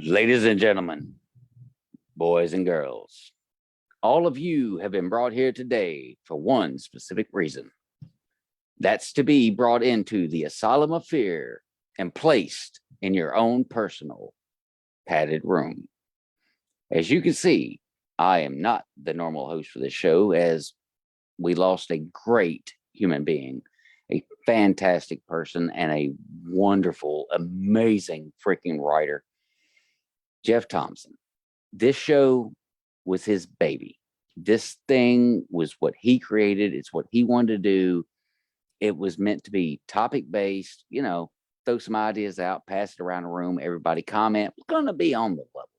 Ladies and gentlemen, boys and girls, all of you have been brought here today for one specific reason. That's to be brought into the asylum of fear and placed in your own personal padded room. As you can see, I am not the normal host for this show, as we lost a great human being, a fantastic person, and a wonderful, amazing freaking writer, Jeff Thomson. This show was his baby. This thing was what he created. It's what he wanted to do. It was meant to be topic based, throw some ideas out, pass it around the room, everybody comment. We're going to be on the level.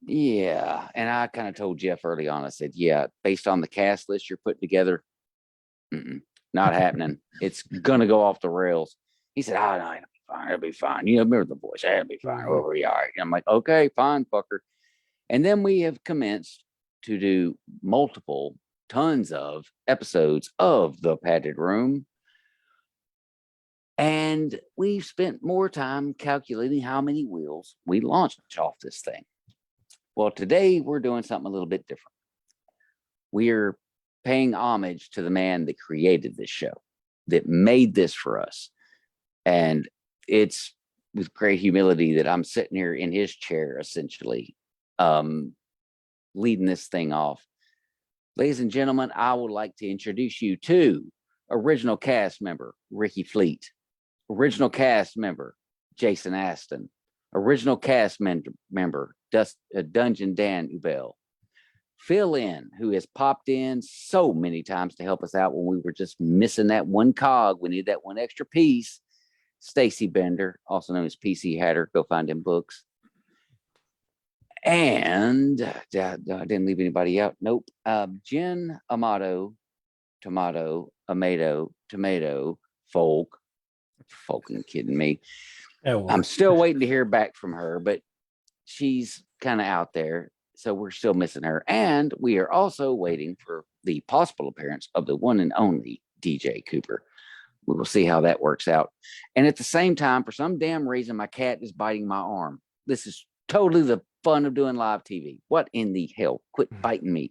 Yeah. And I kind of told Jeff early on, I said, yeah, based on the cast list you're putting together, not happening. It's going to go off the rails. He said, oh, no, it'll be fine. Remember the voice. It'll be fine. We'll be all right. And I'm like, okay, fine, fucker. And then we have commenced to do tons of episodes of The Padded Room. And we've spent more time calculating how many wheels we launched off this thing. Well, today we're doing something a little bit different. We're paying homage to the man that created this show, that made this for us. And it's with great humility that I'm sitting here in his chair, essentially, leading this thing off. Ladies and gentlemen, I would like to introduce you to original cast member Ricky Fleet, original cast member Jason Aston, original cast member Dungeondan Uebel, fill in, who has popped in so many times to help us out when we were just missing that one cog. We need that one extra piece. Stacy Bender, also known as PC Hatter. Go find him books. And I didn't leave anybody out. Nope. Jen Amato, Tomato, Folk. Fucking kidding me. I'm still waiting to hear back from her, but she's kind of out there. So we're still missing her. And we are also waiting for the possible appearance of the one and only DJ Cooper. We will see how that works out. And at the same time, for some damn reason, my cat is biting my arm. This is totally the fun of doing live TV. What in the hell? Quit biting me.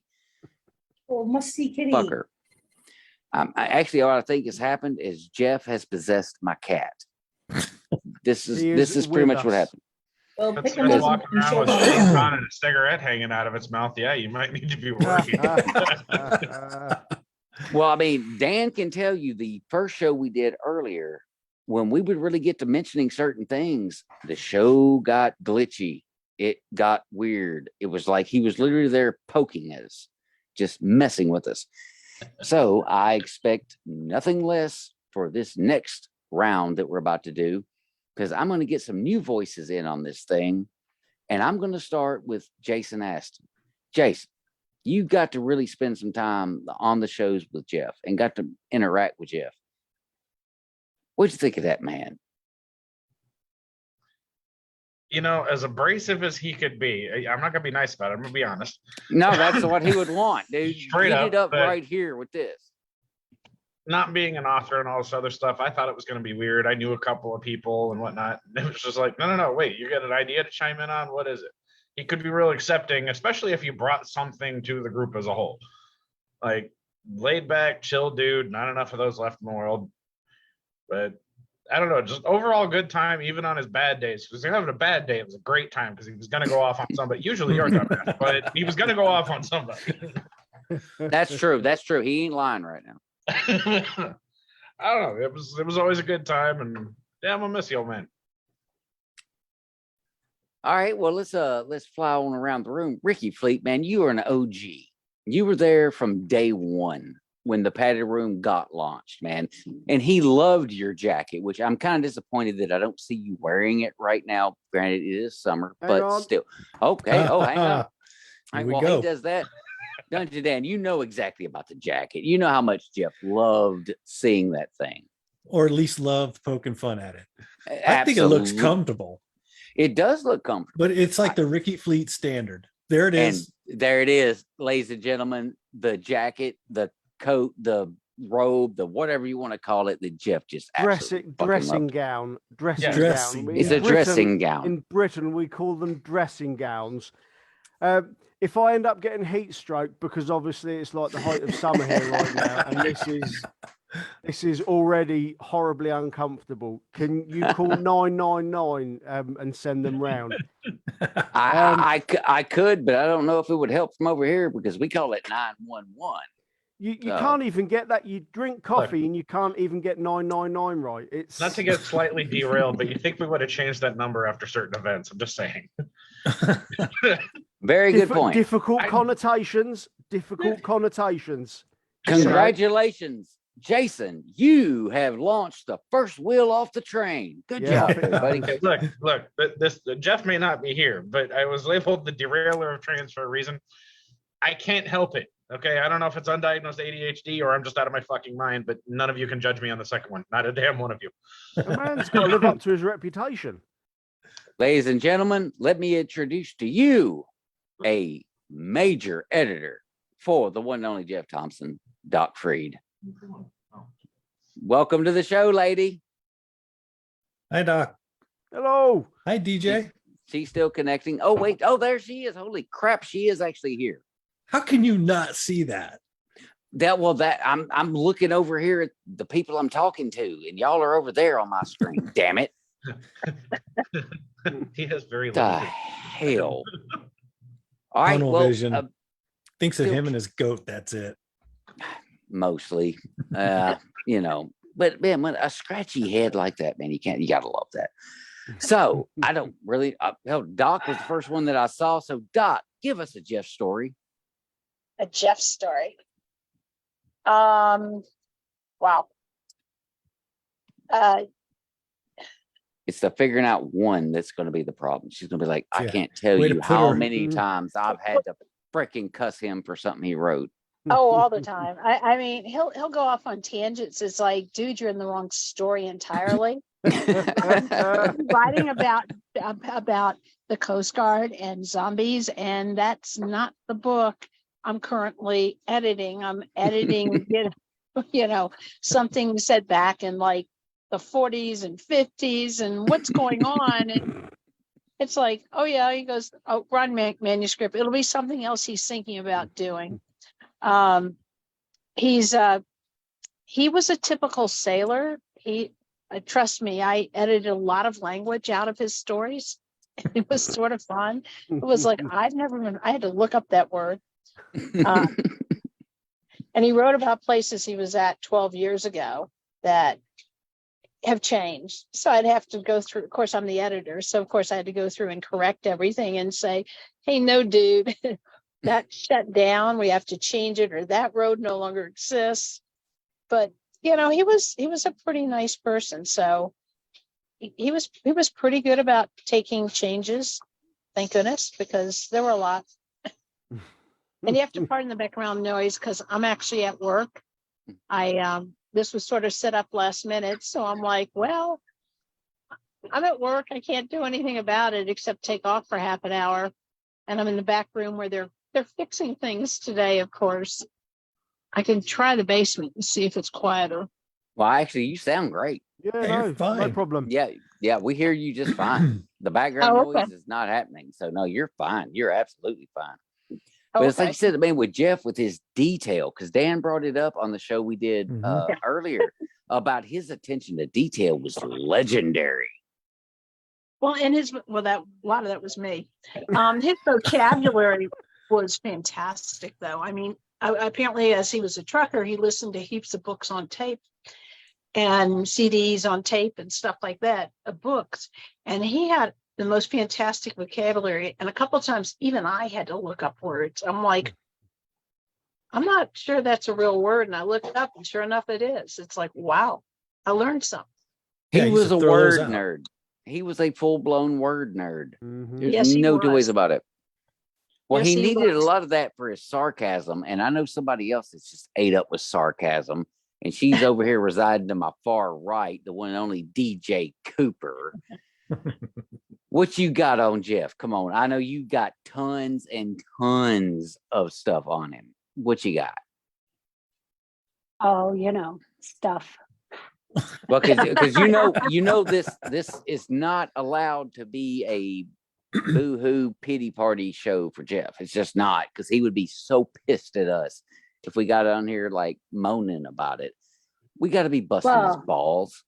Oh, musty kitty. Fucker. Actually, what I think has happened is Jeff has possessed my cat. This is pretty much what happened. Well, That's walking around with a on and a cigarette hanging out of its mouth. Yeah, you might need to be worried. Well, I mean, Dan can tell you the first show we did earlier, when we would really get to mentioning certain things, the show got glitchy. It got weird. It was like he was literally there poking us, just messing with us. So I expect nothing less for this next round that we're about to do, because I'm going to get some new voices in on this thing. And I'm going to start with Jason Aston. Jason, you got to really spend some time on the shows with Jeff and got to interact with Jeff. What'd you think of that man? As abrasive as he could be, I'm not going to be nice about it. I'm going to be honest. No, that's what he would want, dude. Straight Get it up but right here with this. Not being an author and all this other stuff, I thought it was going to be weird. I knew a couple of people and whatnot. It was just like, no, wait, you got an idea to chime in on? What is it? He could be real accepting, especially if you brought something to the group as a whole. Like, laid back, chill dude, not enough of those left in the world. But I don't know, just overall good time, even on his bad days. If he was having a bad day, it was a great time because he was going to go off on somebody. Usually you're dumbass, but he was going to go off on somebody. That's true. That's true. He ain't lying right now. I don't know. It was always a good time, and yeah, I'm gonna miss you, old man. All right, well, let's fly on around the room. Ricky Fleet, man, you are an OG. You were there from day one when the Padded Room got launched, man. And he loved your jacket, which I'm kind of disappointed that I don't see you wearing it right now. Granted, it is summer, but still. Okay. Oh, hang on. All right, well, he does that. Dungeondan, you know exactly about the jacket. You know how much Jeff loved seeing that thing. Or at least loved poking fun at it. Absolutely. I think it looks comfortable. It does look comfortable. But it's like the Ricky Fleet standard. There it is. And there it is, ladies and gentlemen. The jacket, the coat, the robe, the whatever you want to call it, that Jeff just absolutely dressing fucking loved. gown. Dressing Dressing gown. gown. It's a dressing gown. In Britain, we call them dressing gowns. If I end up getting heat stroke, because obviously it's like the height of summer here right now, and this is already horribly uncomfortable. Can you call 999 and send them round? I could, but I don't know if it would help from over here because we call it 911. You can't even get that. You drink coffee and you can't even get 999 right. It's Not to get slightly derailed, but you think we would have changed that number after certain events. I'm just saying. Very good point. Difficult connotations. Difficult connotations. Congratulations, Jason. You have launched the first wheel off the train. Good job, everybody. Okay, look. This Jeff may not be here, but I was labeled the derailer of trains for a reason. I can't help it. Okay, I don't know if it's undiagnosed ADHD or I'm just out of my fucking mind, but none of you can judge me on the second one. Not a damn one of you. The man's got to live up to his reputation. Ladies and gentlemen, let me introduce to you a major editor for the one and only Jeff Thomson, Doc Freed. Welcome to the show, lady. Hi, Doc. Hello. Hi, DJ. She's still connecting. Oh, wait. Oh, there she is. Holy crap. She is actually here. How can you not see that? I'm looking over here at the people I'm talking to, and y'all are over there on my screen. Damn it. He has very The little. hell. All right. Tunnel Well, vision. Thinks of still- him and his goat. That's it. mostly, you know, but man, when a scratchy head like that, man, you gotta love that. So I don't really, hell, Doc was the first one that I saw. So Doc, give us a Jeff story. A Jeff story. Wow. It's the figuring out one that's going to be the problem. She's going to be like, I Yeah. can't tell Way to you put how her- many times I've had to freaking cuss him for something he wrote. Oh, all the time. I mean, he'll go off on tangents. It's like, dude, you're in the wrong story entirely. Writing about the Coast Guard and zombies, and that's not the book I'm currently editing. I'm editing, you know, something set back in like the 40s and 50s, and what's going on. And it's like, oh yeah, he goes, oh, run manuscript. It'll be something else he's thinking about doing. He was a typical sailor. Trust me, I edited a lot of language out of his stories. It was sort of fun. It was like, I had to look up that word. And he wrote about places he was at 12 years ago that have changed. So I'd have to go through, of course, I'm the editor. So of course I had to go through and correct everything and say, hey, no, dude, that shut down. We have to change it, or that road no longer exists. But, you know, he was a pretty nice person. So he was pretty good about taking changes. Thank goodness, because there were a lot. And you have to pardon the background noise because I'm actually at work. This was sort of set up last minute. So I'm like, well, I'm at work. I can't do anything about it except take off for half an hour. And I'm in the back room where they're fixing things today, of course. I can try the basement and see if it's quieter. Well, actually, you sound great. Yeah, You're no fine. problem. Yeah, we hear you just fine. The background Oh, okay. noise is not happening. So no, you're fine. You're absolutely fine. But it's like Okay. you said, I mean, with Jeff, with his detail, because Dan brought it up on the show we did Mhm. earlier about his attention to detail was legendary. Well, and a lot of that was me. His vocabulary was fantastic, though. I mean, apparently, as he was a trucker, he listened to heaps of books on tape and CDs on tape and stuff like that, books. And he had the most fantastic vocabulary. And a couple of times, even I had to look up words. I'm like, I'm not sure that's a real word. And I looked it up, and sure enough, it is. It's like, wow, I learned something. He Yeah, he was used to a throw those word out. nerd. He was a full-blown word nerd. Mhm. There's Yes, he no two was. ways about it. Well, Yes, he he needed a was. lot of that for his sarcasm. And I know somebody else that's just ate up with sarcasm. And she's over here residing to my far right, the one and only DJ Cooper. What you got on Jeff? Come on. I know you got tons and tons of stuff on him. What you got? Oh, stuff. Well, because this is not allowed to be a boo-hoo pity party show for Jeff. It's just not, because he would be so pissed at us if we got on here like moaning about it. We got to be busting his Well- balls.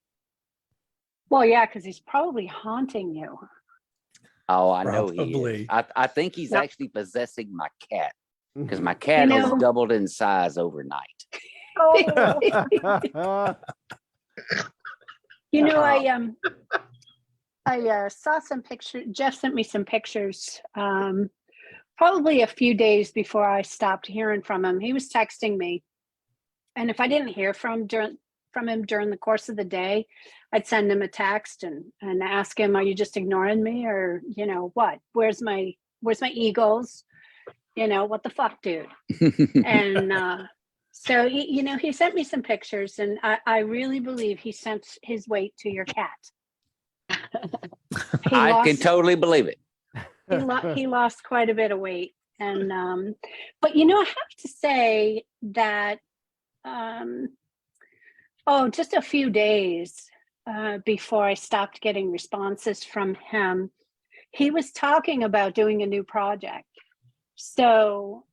Well, yeah, because he's probably haunting you. Oh, I know he Probably. is. I think he's Yep. actually possessing my cat, because my cat has know- doubled in size overnight. I saw some pictures. Jeff sent me some pictures. Probably a few days before I stopped hearing from him. He was texting me, and if I didn't hear from him during the course of the day, I'd send him a text and ask him, "Are you just ignoring me, or what? Where's my eagles? What the fuck, dude?" And so he sent me some pictures, and I really believe he sent his weight to your cat. I can totally believe it. He lost quite a bit of weight, and but I have to say that just a few days before I stopped getting responses from him, he was talking about doing a new project. So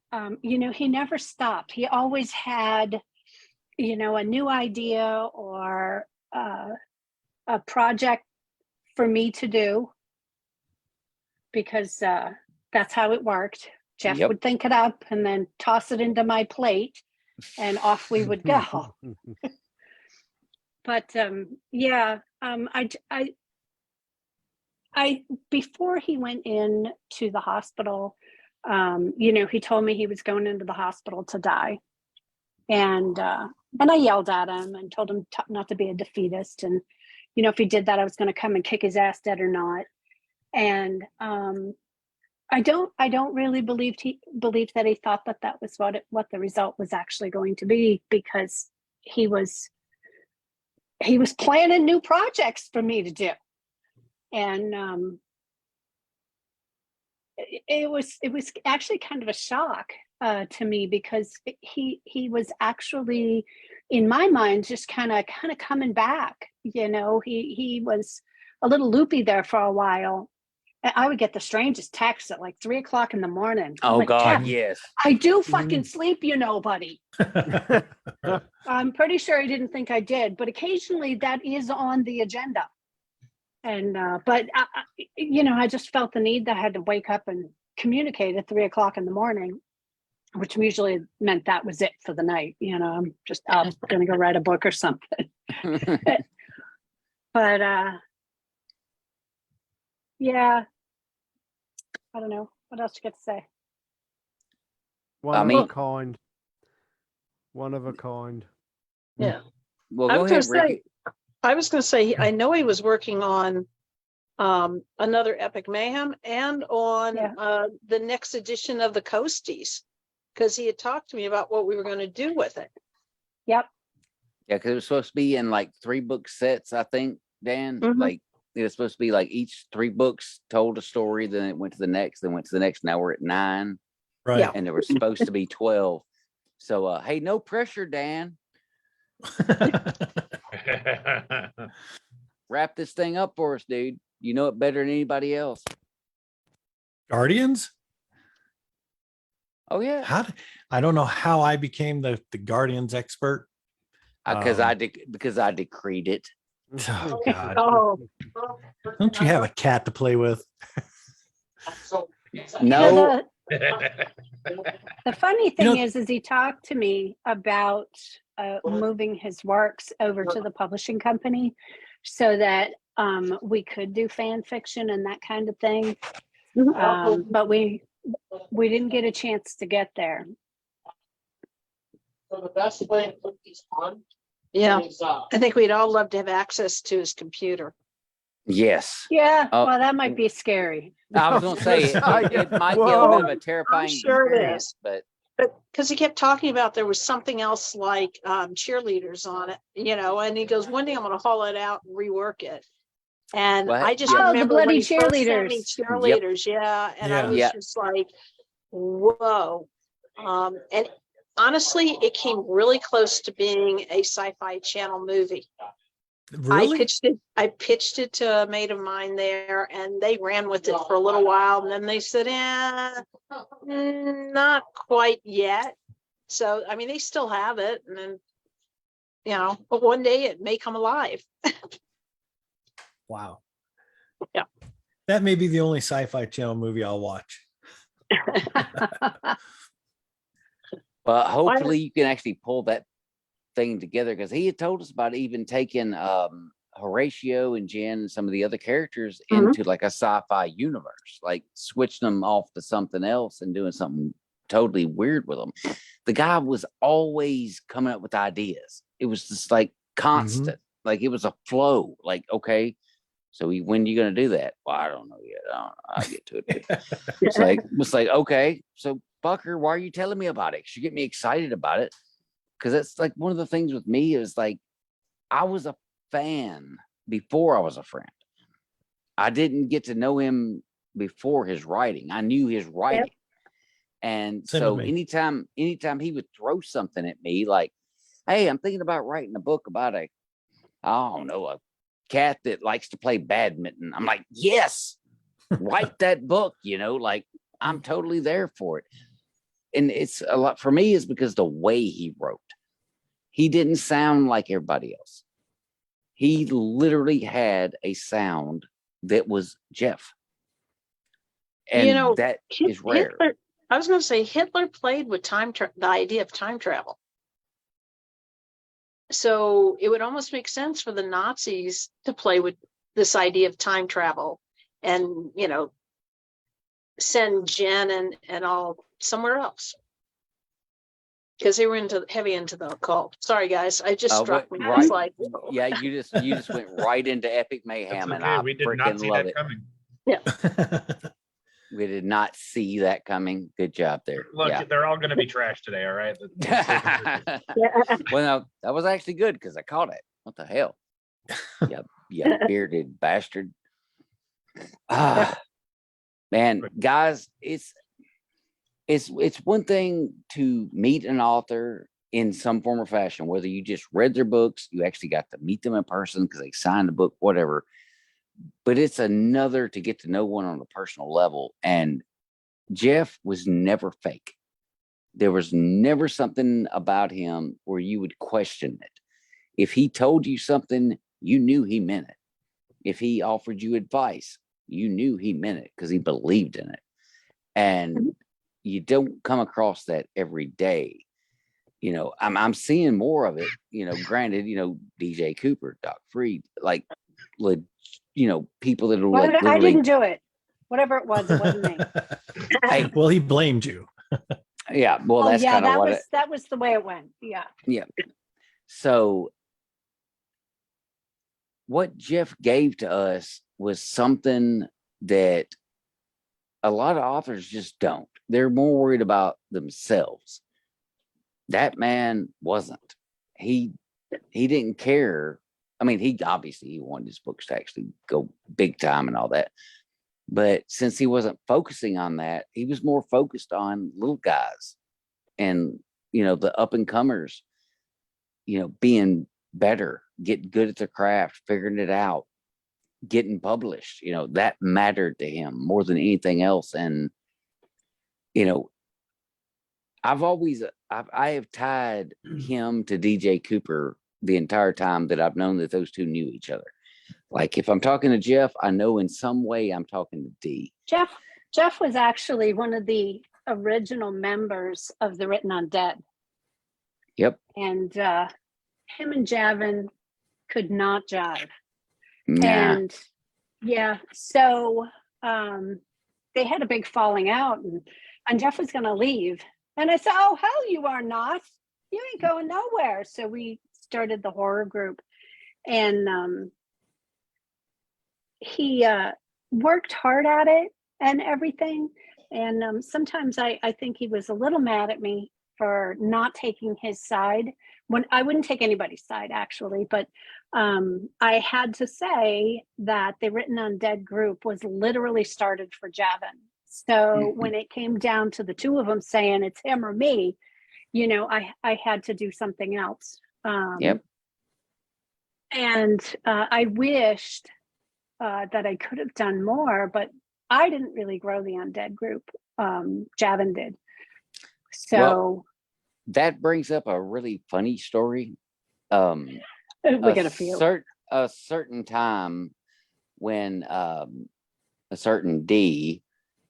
he never stopped. He always had a new idea or a project for me to do, because that's how it worked. Jeff Yep. would think it up and then toss it into my plate, and off we would go. But I before he went in to the hospital, he told me he was going into the hospital to die, and I yelled at him and told him not to be a defeatist, and if he did that, I was going to come and kick his ass dead or not. And I don't really believe that he thought that was what the result was actually going to be, because he was planning new projects for me to do, and it was actually kind of a shock to me, because he was actually, in my mind, just kind of coming back. He was a little loopy there for a while. I would get the strangest texts at like 3:00 in the morning. I'm Oh like, God, "Jeff, yes. I do fucking sleep, buddy." I'm pretty sure he didn't think I did, but occasionally that is on the agenda. And but I just felt the need that I had to wake up and communicate at 3:00 in the morning, which usually meant that was it for the night. I'm just up, gonna go write a book or something. But yeah, I don't know what else you got to say. One of a kind. Yeah. Well, I go was ahead, gonna Ricky. I was going to say, I know he was working on another Epic Mayhem and on the next edition of the Coasties, because he had talked to me about what we were going to do with it. Yep. Yeah, because it was supposed to be in like 3-book sets, I think, Dan. Mhm. Like it was supposed to be like each 3 books told a story, then it went to the next, then went to the next. Now we're at 9, Right. Yeah. and there were supposed to be 12. So, hey, no pressure, Dan. Wrap this thing up for us, dude. You know it better than anybody else. Guardians? Oh yeah, I don't know how I became the Guardians expert. because I decreed it. Oh God. Oh, Don't you have a cat to play with? No, The funny thing is he talked to me about moving his works over to the publishing company so that we could do fan fiction and that kind of thing. But we didn't get a chance to get there. So the best way to put these on yeah. is I think we'd all love to have access to his computer. yes. Yeah, Oh. well, that might be scary. I was going to say it might be a Whoa. little bit of a terrifying sure it experience, is. but But because he kept talking about there was something else like cheerleaders on it, and he goes, one day I'm going to haul it out and rework it. And Well, I just yeah. Oh, the remember bloody when he first sent me cheerleaders. cheerleaders, yeah. And I Yeah. was Yeah. just like, whoa. And honestly, it came really close to being a Sci-Fi Channel movie. Really? I pitched it to a mate of mine there, and they ran with it for a little while, and then they said, not quite yet. So, I mean, they still have it, and then, but one day it may come alive. Wow. Yeah. That may be the only Sci-Fi Channel movie I'll watch. But hopefully you can actually pull that thing together, because he had told us about even taking Horatio and Jen and some of the other characters into like a sci-fi universe, like switching them off to something else and doing something totally weird with them. The guy was always coming up with ideas. It was just like constant, like it was a flow. Like, okay, so when are you going to do that? Well, I don't know yet. I'll get to it. It's like, okay, so fucker, why are you telling me about it? 'Cause you get me excited about it. Because that's like one of the things with me is like, I was a fan before I was a friend. I didn't get to know him before his writing. I knew his writing. And Same so with me. anytime he would throw something at me, like, hey, I'm thinking about writing a book about a cat that likes to play badminton. I'm like, yes, write that book, like I'm totally there for it. And it's a lot for me is because the way he wrote, he didn't sound like everybody else. He literally had a sound that was Jeff. And that is rare. Hitler, I was going to say Hitler played with the idea of time travel. So it would almost make sense for the Nazis to play with this idea of time travel and, send Jen and all somewhere else. Because they were heavy into the occult. Sorry, guys. I just struck me. Right. It's like, yeah, you just went right into epic mayhem. That's And okay. I We did not freaking see love that it. coming. We did not see that coming. Good job there. Look, Yeah. they're all going to be trash today. All right. Well, that was actually good because I caught it. What the hell? Yeah, bearded bastard. Man, guys, it's one thing to meet an author in some form or fashion, whether you just read their books, you actually got to meet them in person because they signed the book, whatever. But it's another to get to know one on a personal level. And Jeff was never fake. There was never something about him where you would question it. If he told you something, you knew he meant it. If he offered you advice, you knew he meant it because he believed in it. And you don't come across that every day. I'm seeing more of it, granted, DJ Cooper, Doc Freed, like, people that are like, I didn't do it. Whatever it wasn't me. Hey, well, he blamed you. Yeah. Well, that's kind of what that was the way it went. Yeah. Yeah. So what Jeff gave to us was something that a lot of authors just don't. They're more worried about themselves. That man wasn't. He didn't care. I mean, he wanted his books to actually go big time and all that. But since he wasn't focusing on that, he was more focused on little guys and, the up and comers, being better, getting good at their craft, figuring it out, getting published, that mattered to him more than anything else. And, I have tied him to DJ Cooper the entire time that I've known that those two knew each other. Like if I'm talking to Jeff, I know in some way I'm talking to D. Jeff was actually one of the original members of the Written on Dead. Yep. And him and Javin could not jive. Nah. And yeah, so they had a big falling out and Jeff was going to leave. And I said, oh, hell, you are not. You ain't going nowhere. So we started the horror group. And he worked hard at it and everything. And sometimes I think he was a little mad at me for not taking his side. When I wouldn't take anybody's side, actually. But I had to say that the Written on Dead group was literally started for Javin. So when it came down to the two of them saying it's him or me, you know, I had to do something else. Yep. And I wished that I could have done more, but I didn't really grow the undead group. Javin did. So Well, that brings up a really funny story. we got a few. A certain time when a certain D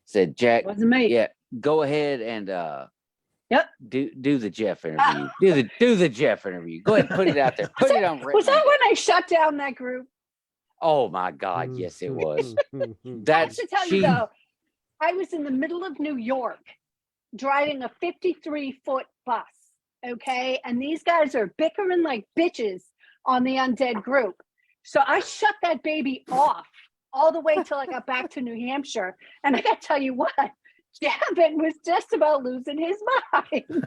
said, Jack, Wasn't me. yeah, go ahead and Yep. do the Jeff interview. Do the Jeff interview. Go ahead and put it out there. Put it on Was that written. when I shut down that group? Oh my God, yes, it was. I have That's to tell you though, I was in the middle of New York driving a 53-foot bus. Okay. And these guys are bickering like bitches on the undead group. So I shut that baby off all the way till I got back to New Hampshire. And I got to tell you what, Javin was just about losing his mind.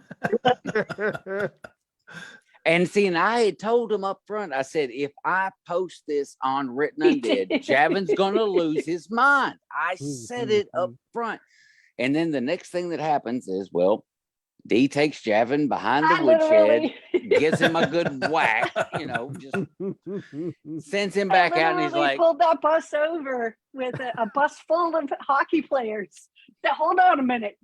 And see, and I had told him up front, I said, if I post this on Written He Undead, did. Javin's going to lose his mind. I said it up front. And then the next thing that happens is, well, D takes Javin behind the I woodshed, literally- gives him a good whack, you know, just sends him back out. And he's literally like, pulled that bus over with a bus full of hockey players. Now, hold on a minute.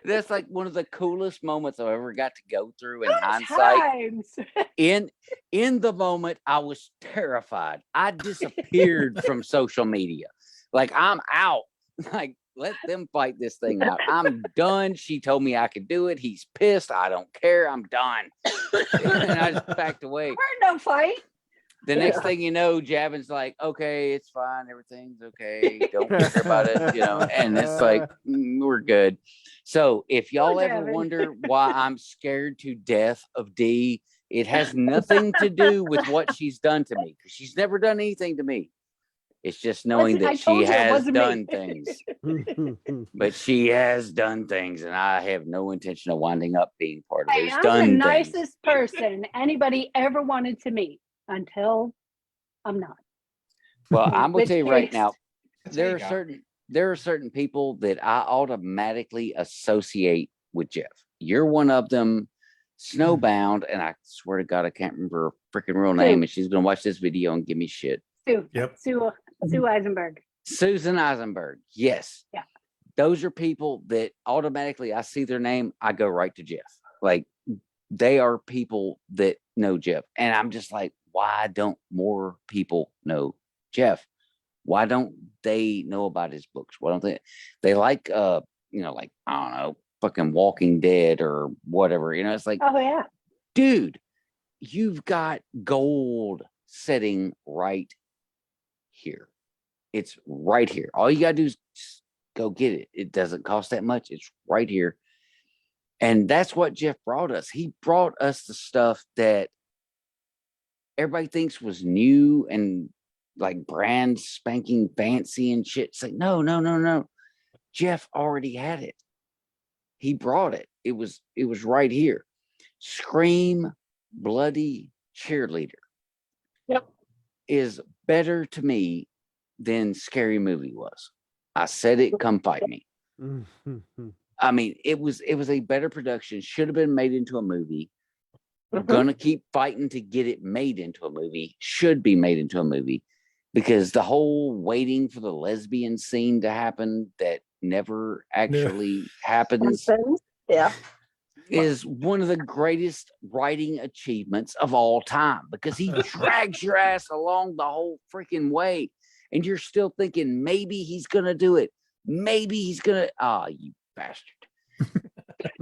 that's like one of the coolest moments I ever got to go through in Good hindsight. times. In the moment, I was terrified. I disappeared from social media. Like, I'm out. Like, let them fight this thing out. I'm done. She told me I could do it. He's pissed. I don't care. I'm done. And I just backed away. We're no fight. The next thing you know, Javin's like, okay, it's fine. Everything's okay. Don't worry about it. You know, and it's like, we're good. So if y'all Poor ever Javin. wonder why I'm scared to death of D, it has nothing to do with what she's done to me, because she's never done anything to me. It's just knowing I that told she you it has wasn't me. done things. But she has done things, and I have no intention of winding up being part of Hey, those I'm done the things. nicest person anybody ever wanted to meet until I'm not. Well, I'm gonna Which tell you right case- now, That's how there you are got it. certain people that I automatically associate with Jeff. You're one of them, Snowbound, and I swear to God, I can't remember her freaking real name, and she's gonna watch this video and give me shit. Sue. Yep. Sue Eisenberg. Susan Eisenberg. Yes. Yeah. Those are people that automatically I see their name, I go right to Jeff. Like, they are people that know Jeff. And I'm just like, why don't more people know Jeff? Why don't they know about his books? Why don't they like you know, like, I don't know, fucking Walking Dead or whatever. You know, it's like, Oh yeah. dude, you've got gold sitting right here. It's right here. All you gotta do is just go get it. It doesn't cost that much. It's right here. And that's what Jeff brought us. He brought us the stuff that everybody thinks was new and like brand spanking fancy and shit. It's like, no. Jeff already had it. He brought it. It was right here. Scream Bloody Cheerleader. Yep. Is better to me than Scary Movie was. I said it, come fight me. I mean, it was a better production, should have been made into a movie. Gonna keep fighting to get it made into a movie, should be made into a movie, because the whole waiting for the lesbian scene to happen that never actually happens Yeah. is one of the greatest writing achievements of all time, because he drags your ass along the whole freaking way and you're still thinking maybe he's gonna do it, maybe he's gonna, you bastard.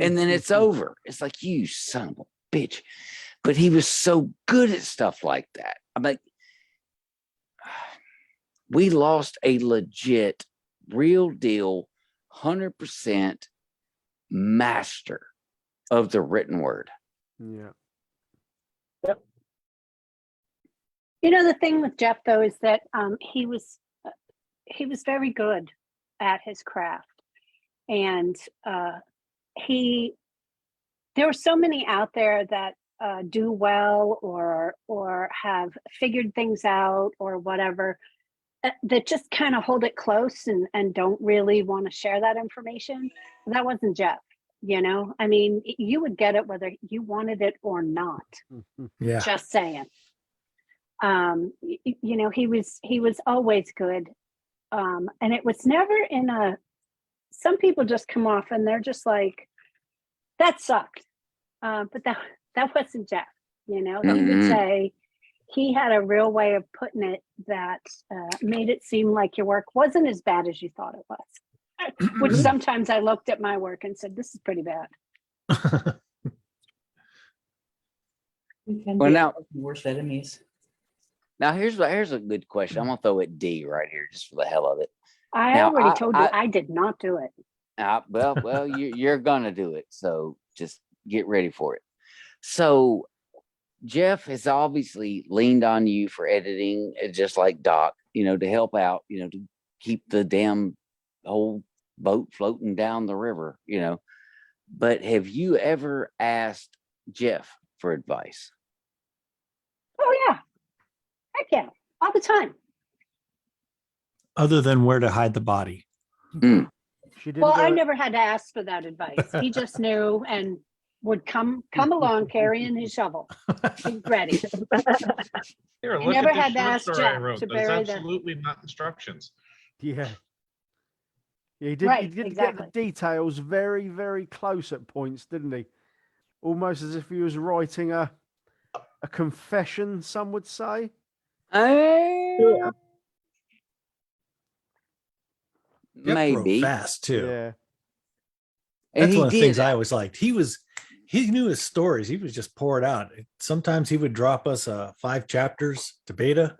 And then it's over. It's like, you son of a bitch. But he was so good at stuff like that. I'm like, we lost a legit, real deal, 100% master of the written word. Yeah. You know, the thing with Jeff though is that he was very good at his craft, and there were so many out there that do well or have figured things out or whatever, that just kind of hold it close and don't really want to share that information. That wasn't Jeff. You know, I mean, you would get it whether you wanted it or not. Yeah. Just saying. You know, he was always good. And it was never in a, some people just come off and they're just like, that sucked. But that wasn't Jeff, you know. He would say, he had a real way of putting it that made it seem like your work wasn't as bad as you thought it was. Which sometimes I looked at my work and said, this is pretty bad. Well, now, worst enemies. now here's a good question. I'm gonna throw it D right here just for the hell of it. I Now, already told you I did not do it. Well, you're gonna do it, so just get ready for it. So Jeff has obviously leaned on you for editing, just like Doc, you know, to help out, you know, to keep the damn whole boat floating down the river, you know. But have you ever asked Jeff for advice? Oh yeah. Heck yeah. All the time. Other than where to hide the body. She didn't Well, do I it. never had to ask for that advice. He just knew and would come along carrying his shovel. He's ready. Here, I look never at this had to short ask story I Jeff wrote. to There's bury the. absolutely not instructions. Yeah. Yeah, he did, Right, he did get exactly. the details very, very close at points, didn't he? Almost as if he was writing a confession, some would say. Yeah. Jeff wrote Maybe. fast too. Yeah. And That's he one of the did. things I always liked. He knew his stories. He was just pour it out. Sometimes he would drop us 5 chapters to beta,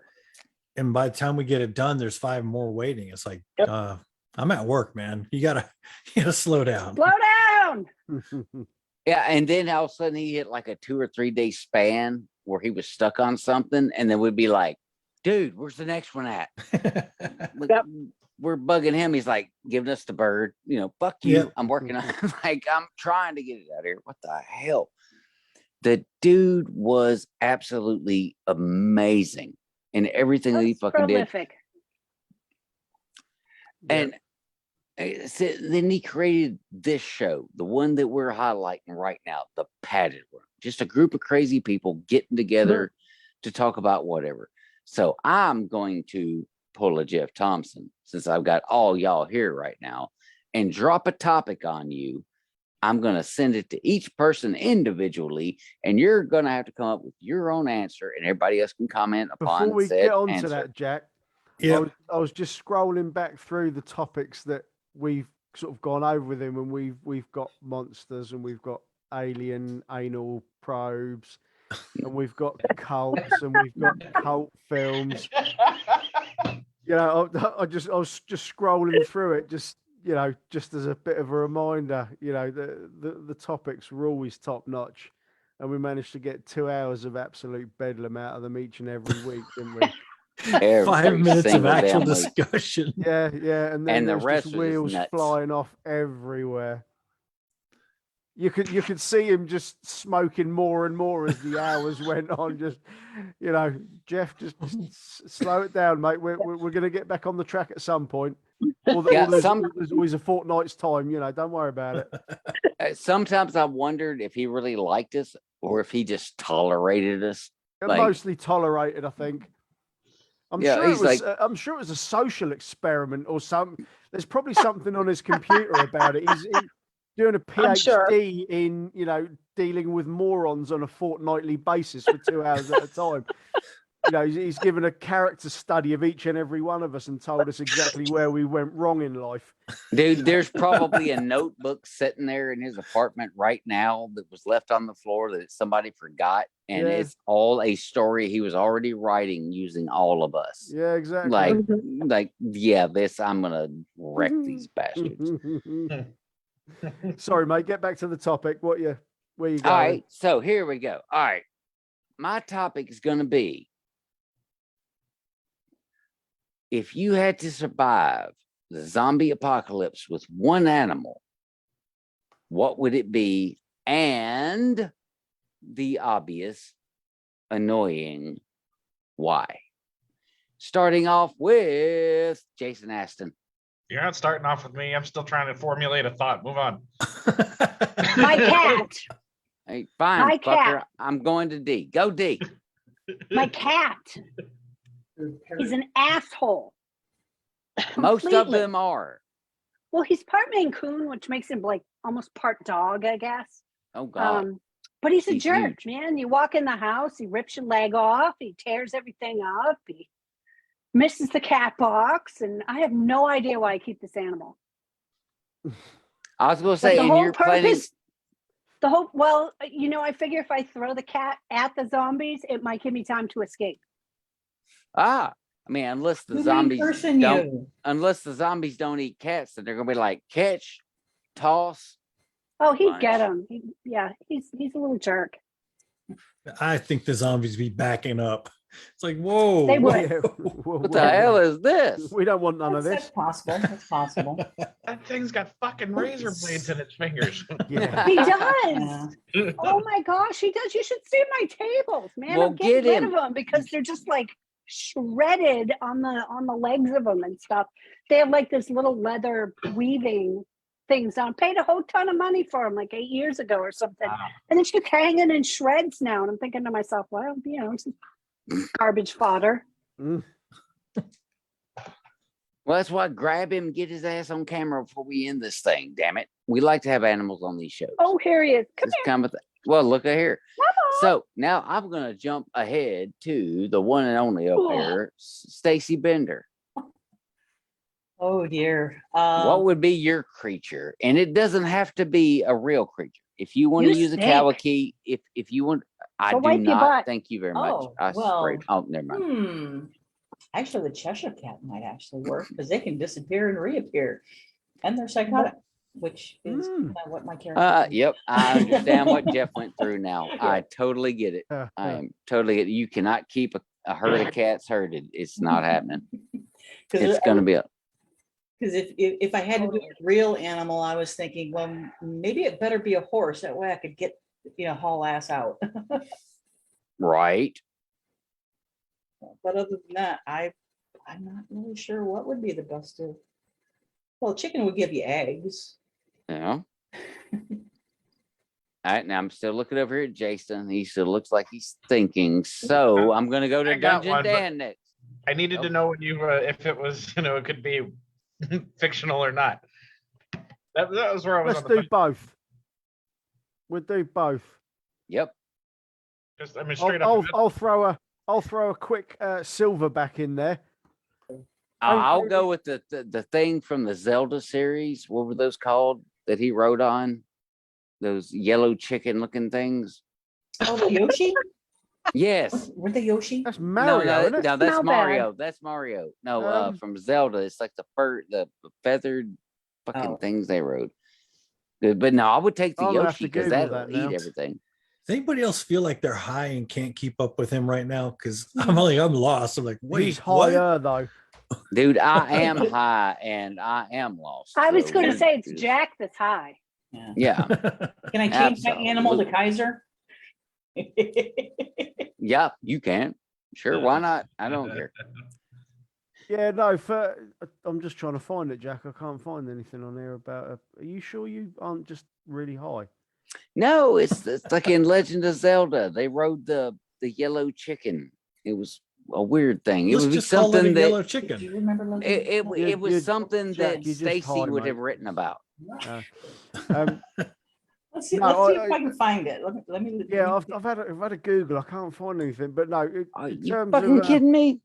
and by the time we get it done, there's 5 more waiting. It's like, I'm at work, man. You gotta slow down. Slow down. Yeah, and then all of a sudden he hit like a 2 or 3 day span where he was stuck on something, and then we'd be like, dude, where's the next one at? Yep. We're bugging him. He's like giving us the bird, you know, fuck you. Yep. I'm working on like I'm trying to get it out of here. What the hell? The dude was absolutely amazing in everything that he That's fucking did. prolific. And so then he created this show, the one that we're highlighting right now, the Padded Room. Just a group of crazy people getting together to talk about whatever. So I'm going to pull a Jeff Thomson, since I've got all y'all here right now, and drop a topic on you. I'm going to send it to each person individually, and you're going to have to come up with your own answer, and everybody else can comment upon Before we said get on answer. to that, Jack, Yeah. I was just scrolling back through the topics that we've sort of gone over with him, and we've got monsters, and we've got alien anal probes, and we've got cults, and we've got cult films. You know, I was just scrolling through it, just as a bit of a reminder. You know, the topics were always top notch, and we managed to get 2 hours of absolute bedlam out of them each and every week, didn't we? Every 5 minutes of single actual damn week. discussion. Yeah, and then And the there's rest just was just wheels nuts. flying off everywhere. You could see him just smoking more and more as the hours went on. Just, Jeff, just slow it down, mate. We're gonna get back on the track at some point. Or Yeah, there's some- always a fortnight's time. Don't worry about it. Sometimes I wondered if he really liked us or if he just tolerated us. Like- Mostly tolerated, I think. I'm Yeah, sure it he's was. like- I'm sure it was a social experiment or something. There's probably something on his computer about it. He's doing a I'm sure. PhD in dealing with morons on a fortnightly basis for 2 hours at a time. He's given a character study of each and every one of us and told us exactly where we went wrong in life. Dude, there's probably a notebook sitting there in his apartment right now that was left on the floor that somebody forgot. And Yeah. it's all a story he was already writing using all of us. Yeah, exactly. I'm going to wreck these bastards. Sorry, mate. Get back to the topic. Where you going? All right. So here we go. All right. My topic is going to be, if you had to survive the zombie apocalypse with one animal, what would it be? And the obvious, annoying why? starting off with Jason Aston. You're not starting off with me. I'm still trying to formulate a thought. Move on. My cat. Hey, fine, My fucker. cat. I'm going to D. Go D. My cat. He's an asshole. Most of Completely. them are. Well, he's part Maine Coon, which makes him like almost part dog, I guess. Oh God. But he's a He's jerk, huge. man. You walk in the house, he rips your leg off, he tears everything up, he misses the cat box, and I have no idea why I keep this animal. I was going to But say, the and whole you're planning. purpose, well, I figure if I throw the cat at the zombies, it might give me time to escape. I mean, unless the Who zombies person don't, you? unless the zombies don't eat cats, then they're going to be like catch, toss. Oh, he'd Lunch. get him. He's a little jerk. I think the zombies be backing up. It's like, whoa. They would. Yeah, What the hell is this? We don't want none of That's this. possible. That's possible. That thing's got fucking razor blades in its fingers. Yeah. He does. Yeah. Oh my gosh, he does. You should see my tables, man. Well, I'm getting get rid him. of them because they're just like shredded on the legs of them and stuff. They have like this little leather weaving things on. Paid a whole ton of money for them like 8 years ago or something, Wow. and it's just hanging in shreds now. And I'm thinking to myself, well, it's garbage fodder. Mm. Well, that's why grab him, get his ass on camera before we end this thing. Damn it. We like to have animals on these shows. Oh, here he is. Come This here. kind of thing. Well, look at here. Come on. So now I'm going to jump ahead to the one and only up here, Stacy Bender. Oh dear. What would be your creature? And it doesn't have to be a real creature. If you want to You use a stink. Kawaki, if you want, I Go do wipe your not. butt. Thank you very much. Oh, I well, sprayed. Oh, never mind. Actually, the Cheshire cat might actually work because they can disappear and reappear, and they're psychotic, which is kind of what my character. is. Yep. I understand what Jeff went through now. I totally get it. I am totally get it. You cannot keep a herd of cats herded. It's not happening. It's going to be a. Because if I had to do a real animal, I was thinking, well, maybe it better be a horse. That way I could get, haul ass out. Right. But other than that, I'm not really sure what would be the best of. Well, chicken would give you eggs. Yeah. All right. Now I'm still looking over here at Jason. He still looks like he's thinking. So I'm going to go to I got one, but- Dungeondan next. I needed to know when if it was, it could be fictional or not. That was where I was. Let's on the do both. We'll do both. Yep. Just, I mean, straight up. I'll throw a quick silverback in there. I'll go with the thing from the Zelda series. What were those called that he wrote on? Those yellow chicken looking things. Oh, the Yoshi? Yes. Were they Yoshi? That's Mario, no, isn't it? no, that's Smell bad. Mario. That's Mario. No, from Zelda. It's like the feathered fucking things they wrote. But no, I would take the I'll have Yoshi to because Google that'll that now. eat everything. Does anybody else feel like they're high and can't keep up with him right now? Because I'm lost. I'm like, wait, He's what? higher though. Dude, I am high and I am lost. I was so going to we're say it's just- Jack that's high. Yeah. Yeah. Can I change my animal to Absolutely. Kaiser? Yeah, you can. Sure, why not? I don't care. Yeah, no. I'm just trying to find it, Jack. I can't find anything on there about. Are you sure you aren't just really high? No, it's like in Legend of Zelda. They rode the yellow chicken. It was a weird thing. It Let's would be just call it a something yellow that Do chicken. you remember? it You- was something Jack, that you're just Stacy high, would have mate. written about. Um, Let's see. No, Let's see I- if I can find it. Let me. yeah, I've had a Google. I can't find anything, but no. Are In you terms fucking of, kidding me?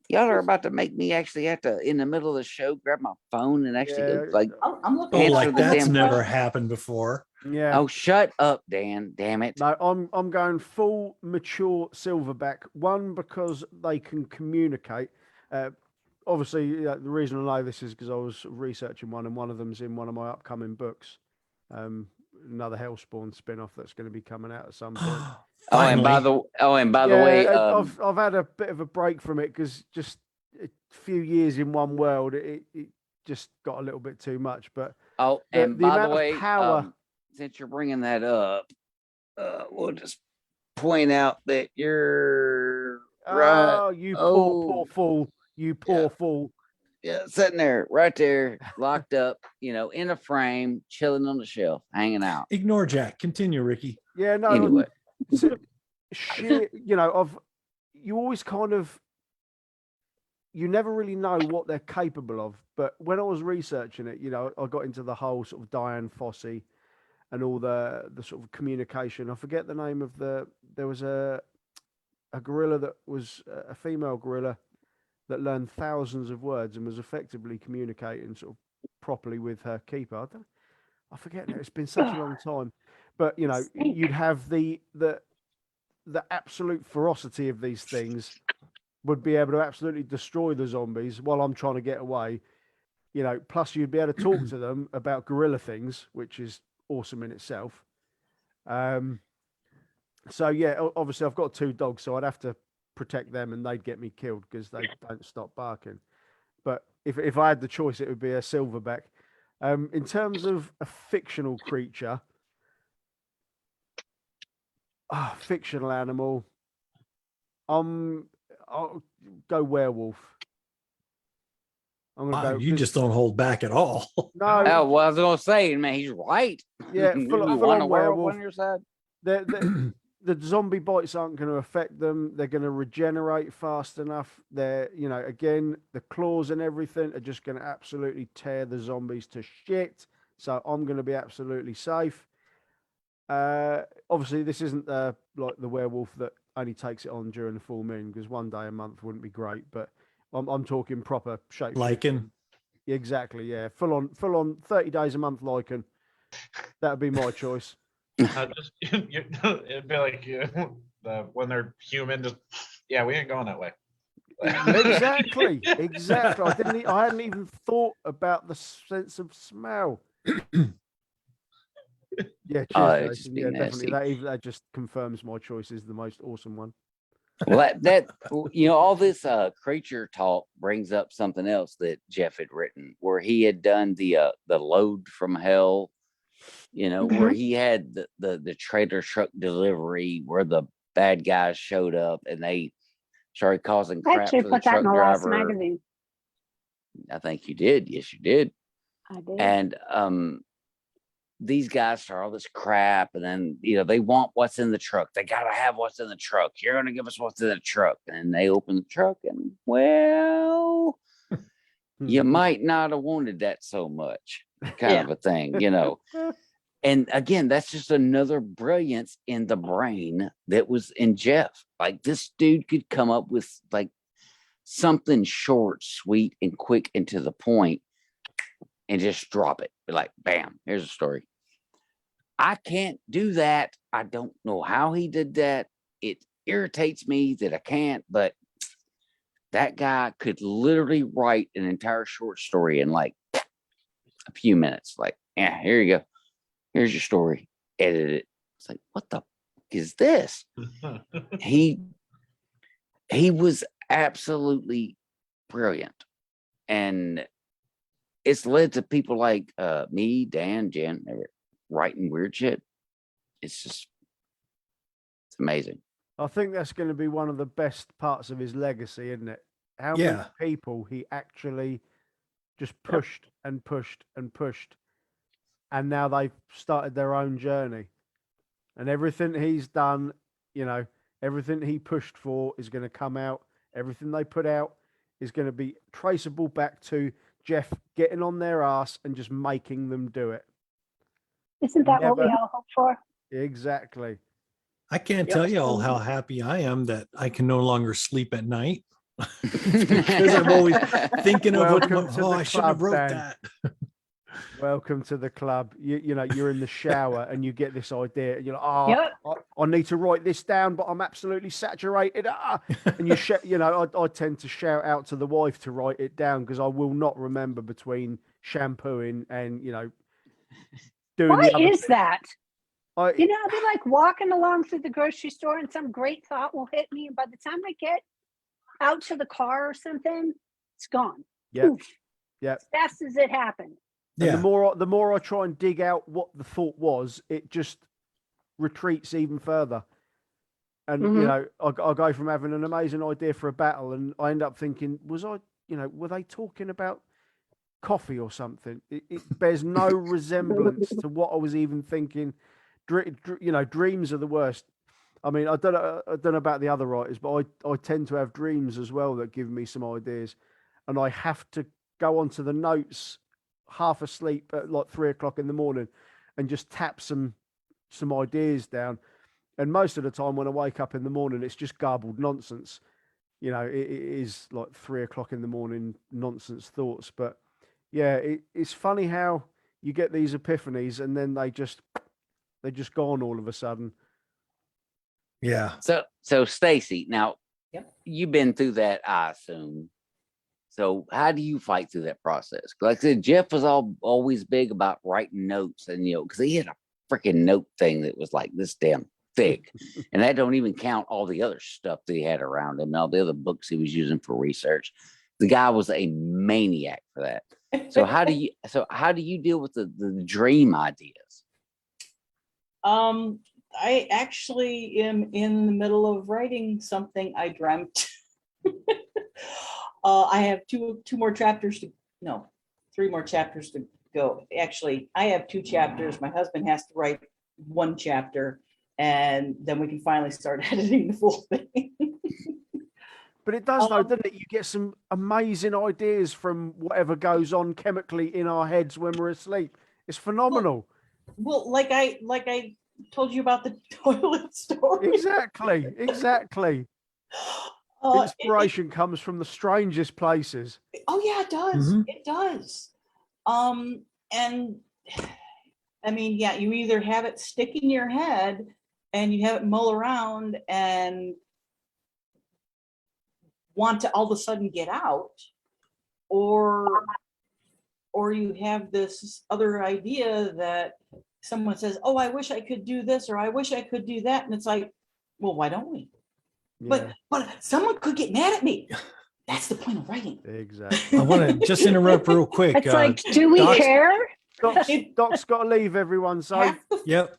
Y'all are about to make me actually have to, in the middle of the show, grab my phone and actually go Yeah, like, I'm looking. Oh, Answer like the that's damn never question. happened before. yeah. oh, shut up, Dan. Damn it. No, I'm going full mature silverback. One, because they can communicate. Obviously, the reason I know this is because I was researching one, and one of them's in one of my upcoming books. Another Hellspawn spin-off that's going to be coming out at some point. And by the way, I've had a bit of a break from it because just a few years in one world, it just got a little bit too much. But and the by amount the of way, power- since you're bringing that up, we'll just point out that you're Right. Oh, you Oh. poor fool. You poor fool. Yeah, sitting there, right there, locked up, in a frame, chilling on the shelf, hanging out. Ignore Jack. Continue, Ricky. Yeah, no. Anyway, Shit, you always kind of, you never really know what they're capable of. But when I was researching it, I got into the whole sort of Diane Fossey and all the sort of communication. I forget the name of there was a gorilla that was a female gorilla that learned thousands of words and was effectively communicating sort of properly with her keeper. I forget now. It's been such a long time, but you'd have the absolute ferocity of these things would be able to absolutely destroy the zombies while I'm trying to get away. Plus you'd be able to talk to them about gorilla things, which is awesome in itself. So yeah, obviously I've got 2 dogs, so I'd have to protect them and they'd get me killed because they don't stop barking. But if I had the choice, it would be a silverback. In terms of a fictional creature, fictional animal, I'll go werewolf. I'm gonna Wow, go. you just don't hold back at all. No, well, I was gonna say, man, he's right. yeah, You full want on a werewolf werewolf. on your side? The zombie bites aren't going to affect them. They're going to regenerate fast enough. They're, again, the claws and everything are just going to absolutely tear the zombies to shit. So I'm going to be absolutely safe. Obviously, this isn't like the werewolf that only takes it on during the full moon, because one day a month wouldn't be great. But I'm talking proper shape. Lycan. Exactly, yeah. Full on 30 days a month Lycan. That would be my choice. It'd be like when they're human, we ain't going that way. Exactly. I hadn't even thought about the sense of smell. Yeah, cheers, Jason. Yeah, definitely. That just confirms my choice is the most awesome one. Well, that all this creature talk brings up something else that Jeff had written, where he had done the load from hell. Where he had the trailer truck delivery where the bad guys showed up and they started causing I crap actually for the put that truck in the last driver. magazine. I think you did. Yes, you did. I did. And these guys start all this crap, and then they want what's in the truck. They gotta have what's in the truck. You're gonna give us what's in the truck, and they open the truck, and well, you might not have wanted that so much, kind of a thing, And again, that's just another brilliance in the brain that was in Jeff. Like, this dude could come up with like something short, sweet, and quick and to the point and just drop it. Be like, bam, here's a story. I can't do that. I don't know how he did that. It irritates me that I can't, but that guy could literally write an entire short story in like a few minutes. Like, yeah, here you go. Here's your story. Edit it. It's like, what the fuck is this? He was absolutely brilliant. And it's led to people like me, Dan, Jen, writing weird shit. It's amazing. I think that's going to be one of the best parts of his legacy, isn't it? How many people he actually just pushed and pushed and pushed. And now they've started their own journey. And everything he's done, everything he pushed for is going to come out. Everything they put out is going to be traceable back to Jeff getting on their ass and just making them do it. Isn't that what we all hope for? Exactly. I can't tell you all how happy I am that I can no longer sleep at night. Because I'm always thinking of I should have wrote that. Welcome to the club. You're in the shower and you get this idea. And you're like, I need to write this down, but I'm absolutely saturated. And I tend to shout out to the wife to write it down because I will not remember between shampooing and doing. Why is that? I'll be like walking along through the grocery store and some great thought will hit me, and by the time I get out to the car or something, it's gone. Yeah, as fast as it happened. And the more I try and dig out what the thought was, it just retreats even further. And Mhm. you know, I go from having an amazing idea for a battle, and I end up thinking, were they talking about coffee or something? It bears no resemblance to what I was even thinking. Dreams are the worst. I mean, I don't know about the other writers, but I tend to have dreams as well that give me some ideas, and I have to go onto the notes half asleep at like 3 o'clock in the morning, and just tap some ideas down. And most of the time, when I wake up in the morning, it's just garbled nonsense. You know, it is like 3 o'clock in the morning nonsense thoughts. But yeah, it's funny how you get these epiphanies, and then they just gone all of a sudden. Yeah. So Stacy, now Yep. you've been through that, I assume. So how do you fight through that process? Like I said, Jeff was always big about writing notes, and because he had a freaking note thing that was like this damn thick, and that don't even count all the other stuff that he had around him and all the other books he was using for research. The guy was a maniac for that. So how do you deal with the dream ideas? I actually am in the middle of writing something I dreamt. I have three more chapters to go. Actually, I have 2 chapters. My husband has to write 1 chapter, and then we can finally start editing the full thing. But it does though, doesn't it? You get some amazing ideas from whatever goes on chemically in our heads when we're asleep. It's phenomenal. Well, like I told you about the toilet story. Exactly. Inspiration comes from the strangest places. Oh yeah, it does. Mhm. It does. And I mean, yeah, you either have it stick in your head and you have it mull around and want to all of a sudden get out, or you have this other idea that someone says, "Oh, I wish I could do this," or "I wish I could do that," and it's like, well, why don't we? Yeah, But someone could get mad at me. That's the point of writing. exactly. I want to just interrupt real quick. It's like, do we Doc's- care? Doc's got to leave, everyone. So Half the Yep.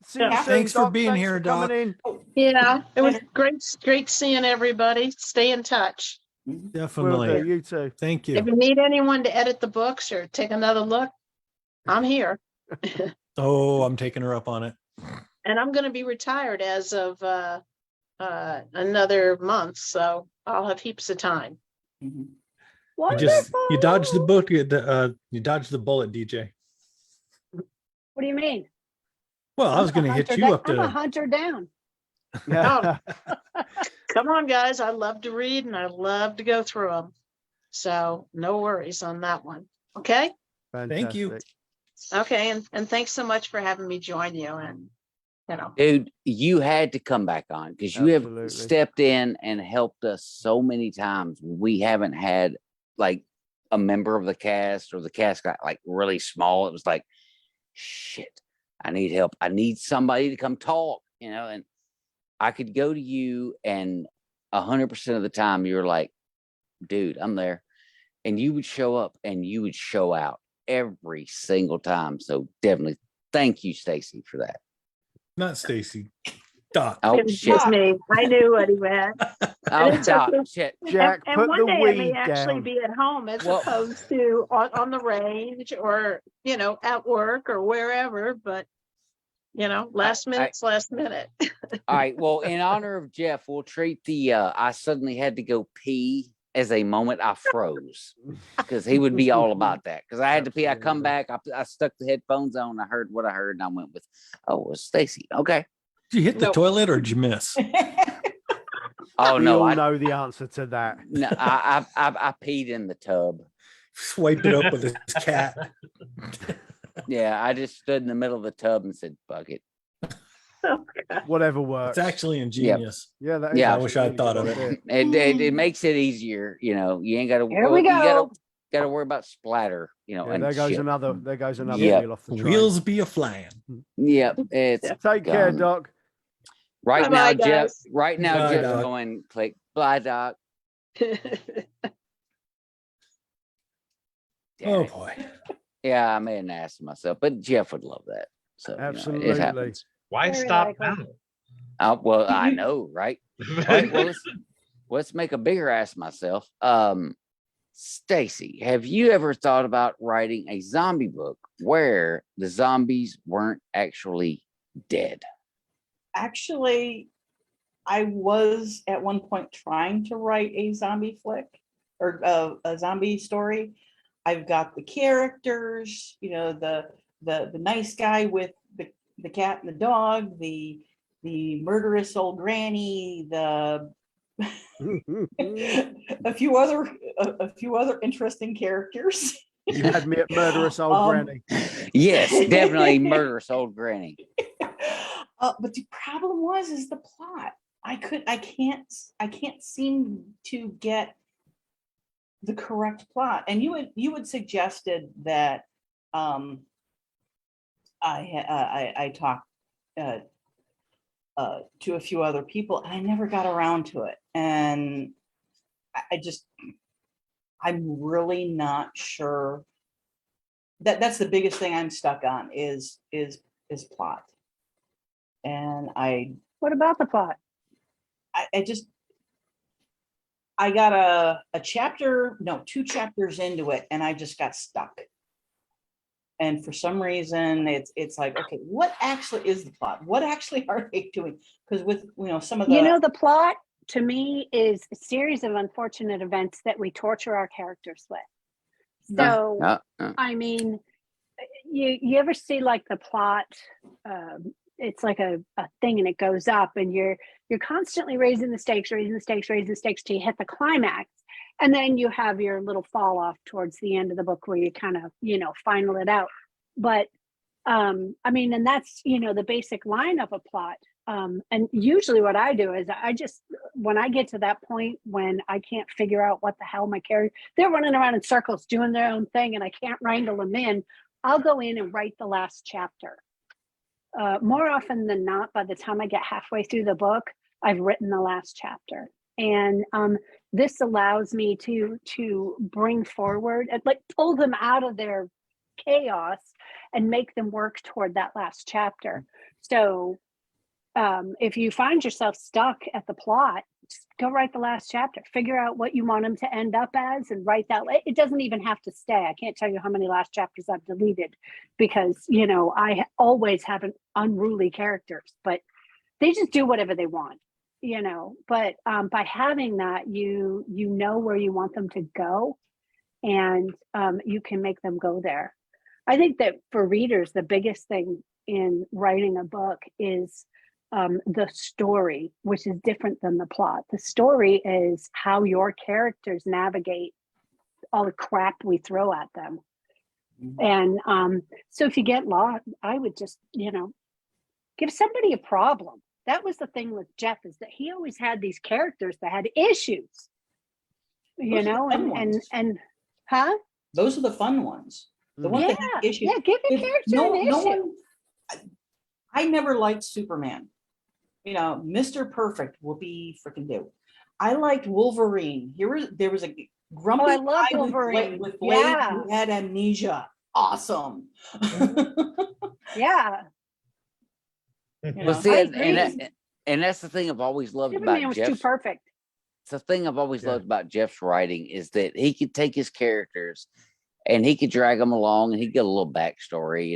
see you Yeah. soon, Thanks for Doc. being Thanks here, for coming Doc. in. Yeah, it was great seeing everybody. Stay in touch. Will Definitely. do. You too. Thank If you. you need anyone to edit the books or take another look, I'm here. Oh, I'm taking her up on it. And I'm going to be retired as of another month, so I'll have heaps of time. Mhm. You dodged the book. You dodged the bullet, DJ. What do you mean? Well, I was going to hit you up I'm a to. hunter down. Yeah. Come on, guys. I love to read and I love to go through them. So no worries on that one. Okay. Thank you. Fantastic. Okay. And thanks so much for having me join you. And, Dude, you had to come back on because you Absolutely. have stepped in and helped us so many times. We haven't had like a member of the cast, or the cast got like really small. It was like, shit, I need help. I need somebody to come talk, and I could go to you, and 100% of the time you're like, dude, I'm there. And you would show up and you would show out every single time. So definitely thank you, Stacy, for that. Not Stacy. Doc. Oh, it was shit. just me. I knew what he meant. Oh, it's Doc, okay. shit. Jack, and put one the day I may weed actually down. be at home as Well- opposed to on the range or, at work or wherever, but last minute's last minute. All right. Well, in honor of Jeff, we'll treat the I suddenly had to go pee as a moment I froze, because he would be all about that. Because I had to pee. I come back, I stuck the headphones on, I heard what I heard, and I went with, oh, it was Stacy. Okay. Did you hit the No. toilet or did you miss? Oh We no, all I know the answer to that. no, I peed in the tub. Swipe it up with his cat. Yeah, I just stood in the middle of the tub and said, fuck it. Whatever works. It's actually ingenious. Yeah, that is Yeah. I wish actually I'd thought of really it. good. It makes it easier, you ain't gotta Here we you go. gotta worry about splatter, Yeah, and there goes shit. another Yeah. wheel off the train. Wheels be a flying. Yep, it's Take care, gone. Doc. Right Bye-bye, now, Jeff. guys. Right now, Bye, Jeff's Doc. going click. Bye, Doc. Damn Oh it. boy. Yeah, I made an ass of myself, but Jeff would love that. So it Absolutely. happens. Why Very stop likely. now? Well, I know, right? All right, well, let's make a bigger ass of myself. Stacy, have you ever thought about writing a zombie book where the zombies weren't actually dead? Actually, I was at one point trying to write a zombie flick or a zombie story. I've got the characters, you know, the nice guy with the cat and the dog, the murderous old granny, the a few other interesting characters. You had me at murderous old granny. Yes, definitely murderous old granny. But the problem is the plot. I can't seem to get the correct plot. And you had suggested that I talked to a few other people, and I never got around to it. And I'm really not sure that's the biggest thing I'm stuck on is plot. And What about the plot? I got two chapters into it, and I just got stuck. And for some reason, it's like, okay, what actually is the plot? What actually are they doing? Because with some of the The plot to me is a series of unfortunate events that we torture our characters with. So, I mean, you ever see like the plot? It's like a thing, and it goes up, and you're constantly raising the stakes till you hit the climax, and then you have your little fall off towards the end of the book where you kind of final it out. But I mean, and that's the basic line of a plot. And usually what I do is when I get to that point when I can't figure out what the hell my character, they're running around in circles doing their own thing, and I can't wrangle them in, I'll go in and write the last chapter. More often than not, by the time I get halfway through the book, I've written the last chapter. And this allows me to bring forward and like pull them out of their chaos and make them work toward that last chapter. So if you find yourself stuck at the plot, just go write the last chapter, figure out what you want them to end up as, and write that. It doesn't even have to stay. I can't tell you how many last chapters I've deleted because, I always have an unruly characters, but they just do whatever they want, but by having that, you know where you want them to go, and you can make them go there. I think that for readers, the biggest thing in writing a book is the story, which is different than the plot. The story is how your characters navigate all the crap we throw at them. And so if you get lost, I would just, give somebody a problem. That was the thing with Jeff, is that he always had these characters that had issues, Those are the fun ones. and huh? Those are the fun ones. The ones that have issues. Yeah, give your character an issue. I never liked Superman. Mr. Perfect will be freaking do. I liked Wolverine. There was a grumpy I love guy Wolverine. with Blade who had amnesia. Awesome. Yeah. Well, see, and that's the thing I've always loved Superman about was Jeff. too perfect. It's the thing I've always loved about Jeff's writing is that he could take his characters and he could drag them along, and he get a little backstory,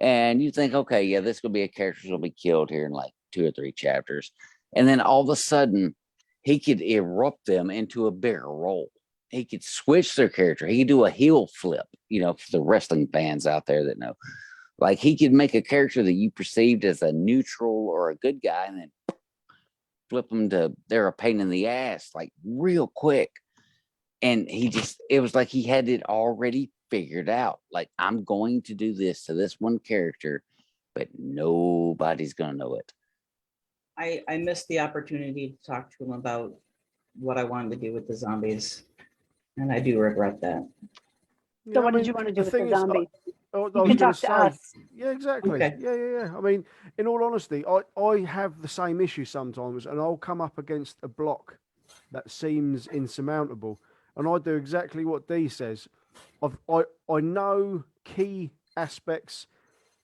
and you think, okay, yeah, this will be a character will be killed here in like 2 or 3 chapters, and then all of a sudden he could erupt them into a bigger role. He could switch their character. He could do a heel flip, for the wrestling fans out there that know. Like, he could make a character that you perceived as a neutral or a good guy, and then flip them to they're a pain in the ass, like real quick. And it was like he had it already figured out. Like, I'm going to do this to this one character, but nobody's going to know it. I missed the opportunity to talk to him about what I wanted to do with the zombies, and I do regret that. So what did you want to do with the zombie? You can talk to us. Yeah, exactly. Okay. Yeah. I mean, in all honesty, I have the same issue sometimes, and I'll come up against a block that seems insurmountable, and I do exactly what Dee says. I know key aspects,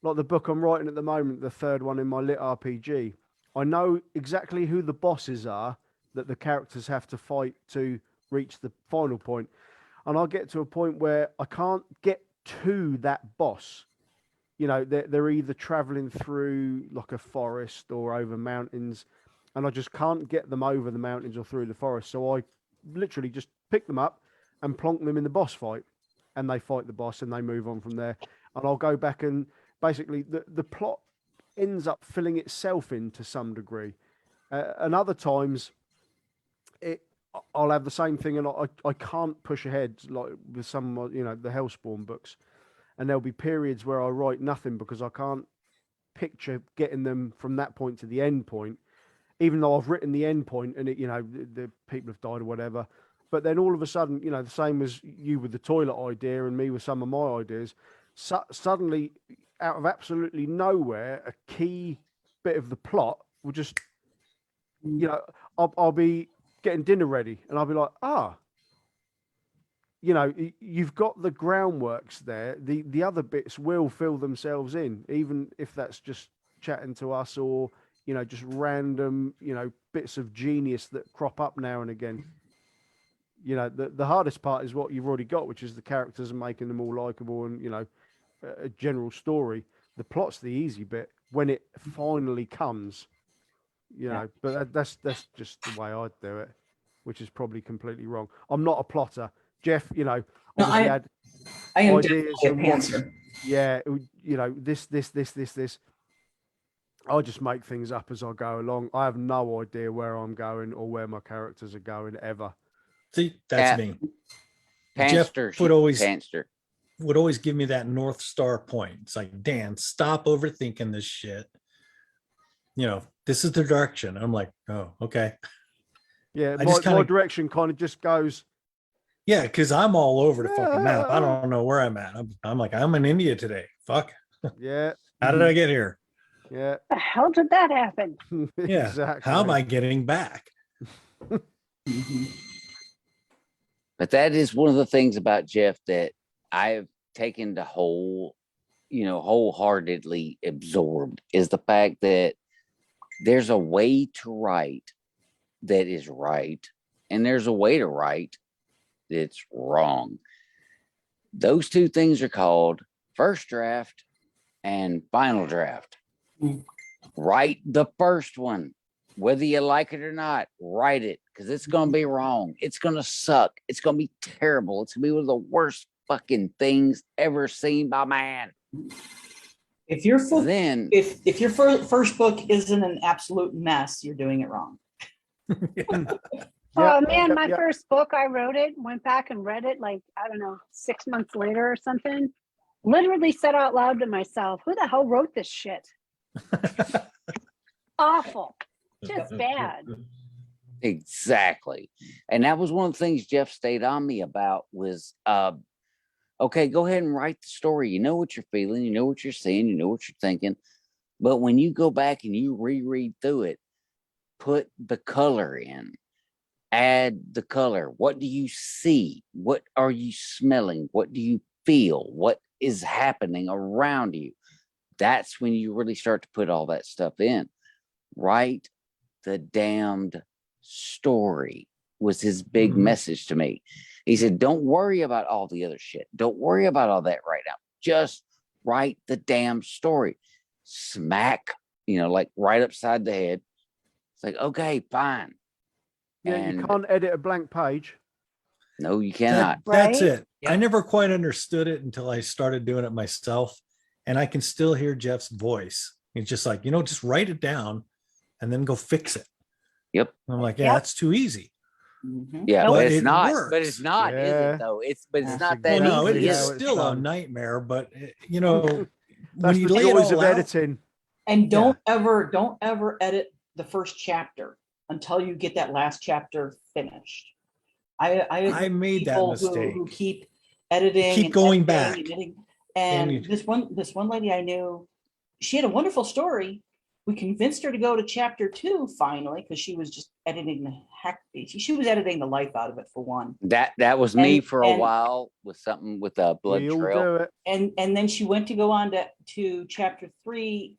like the book I'm writing at the moment, the third one in my lit RPG. I know exactly who the bosses are that the characters have to fight to reach the final point. And I get to a point where I can't get to that boss. You know, they're either traveling through like a forest or over mountains, and I just can't get them over the mountains or through the forest. So I literally just pick them up and plonk them in the boss fight, and they fight the boss and they move on from there. And I'll go back and basically the plot ends up filling itself in to some degree. And other times, I'll have the same thing, and I can't push ahead like with some the Hellspawn books, and there'll be periods where I write nothing because I can't picture getting them from that point to the end point, even though I've written the end point and the people have died or whatever. But then all of a sudden, the same as you with the toilet idea and me with some of my ideas, suddenly out of absolutely nowhere, a key bit of the plot will just, I'll be getting dinner ready and I'll be like, you've got the groundworks there. The other bits will fill themselves in, even if that's just chatting to us or, just random, bits of genius that crop up now and again. The hardest part is what you've already got, which is the characters and making them all likable and, a general story. The plot's the easy bit when it finally comes, but that's just the way I'd do it, which is probably completely wrong. I'm not a plotter. Jeff, No, obviously had I am ideas definitely a and pantser. this. I just make things up as I go along. I have no idea where I'm going or where my characters are going ever. See, that's Uh, me. Panster Jeff would always Panster. give me that North Star point. It's like, Dan, stop overthinking this shit. This is the direction. I'm like, oh, okay. Yeah, I just my kinda- direction kind of just goes. Yeah, because I'm all over the fucking map. I don't know where I'm at. I'm like, I'm in India today. Fuck. Yeah, How did I get here? yeah, The hell did that happen? Yeah. exactly. How am I getting back? But that is one of the things about Jeff that I've taken to wholeheartedly absorbed is the fact that there's a way to write that is right, and there's a way to write that's wrong. Those two things are called first draft and final draft. Write the first one, whether you like it or not. Write it, because it's going to be wrong. It's going to suck. It's going to be terrible. It's going to be one of the worst fucking things ever seen by man. If your foot, Then if your first book isn't an absolute mess, you're doing it wrong. Oh man, my first book, I wrote it, went back and read it like, I don't know, 6 months later or something. Literally said out loud to myself, who the hell wrote this shit? Awful. Just bad. exactly. And that was one of the things Jeff stayed on me about was okay, go ahead and write the story. You know what you're feeling, you know what you're seeing, you know what you're thinking. But when you go back and you reread through it, put the color in. Add the color. What do you see? What are you smelling? What do you feel? What is happening around you? That's when you really start to put all that stuff in. Write the damned story was his big message to me. He said, don't worry about all the other shit. Don't worry about all that right now. Just write the damn story. Smack, like right upside the head. It's like, okay, fine. Yeah, And you can't edit a blank page. no, you cannot. That's Right? it. I never quite understood it until I started doing it myself. And I can still hear Jeff's voice. It's just like, just write it down and then go fix it. Yep. I'm like, yeah, Yep. that's too easy. Mhm. Yeah, But but it's it not. works. But it's not, is Yeah. it though? It's That's not that Well, no, it easy. exactly is how it's still a done. nightmare, but That's when you the lay it joys all of out, editing. And don't ever edit the first chapter until you get that last chapter finished. I made that who mistake. keep editing, Keep and going editing back. and editing. And And this one lady I knew, she had a wonderful story. We convinced her to go to chapter 2 finally because she was just editing the heck. She was editing the life out of it for one. That was me And- for a and- while with something with a blood We all trail. do it. And then she went to go on to chapter 3,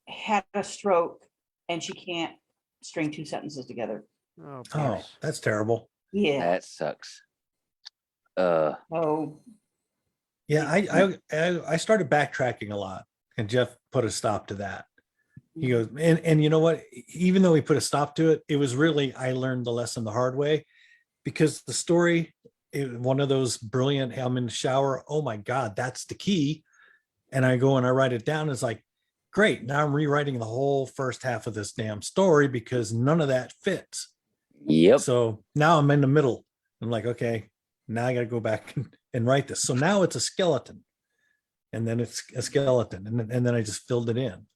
had a stroke, and she can't string 2 sentences together. Oh, Oh, bless. that's terrible. Yeah. That sucks. Oh, Yeah, I started backtracking a lot, and Jeff put a stop to that. He goes, and you know what? Even though he put a stop to it, it was really I learned the lesson the hard way, because the story, one of those brilliant. I'm in the shower. Oh my God, that's the key. And I go and I write it down. It's like, great. Now I'm rewriting the whole first half of this damn story because none of that fits. Yep. So now I'm in the middle. I'm like, okay, now I got to go back and write this. So now it's a skeleton, and then it's a skeleton, and then I just filled it in.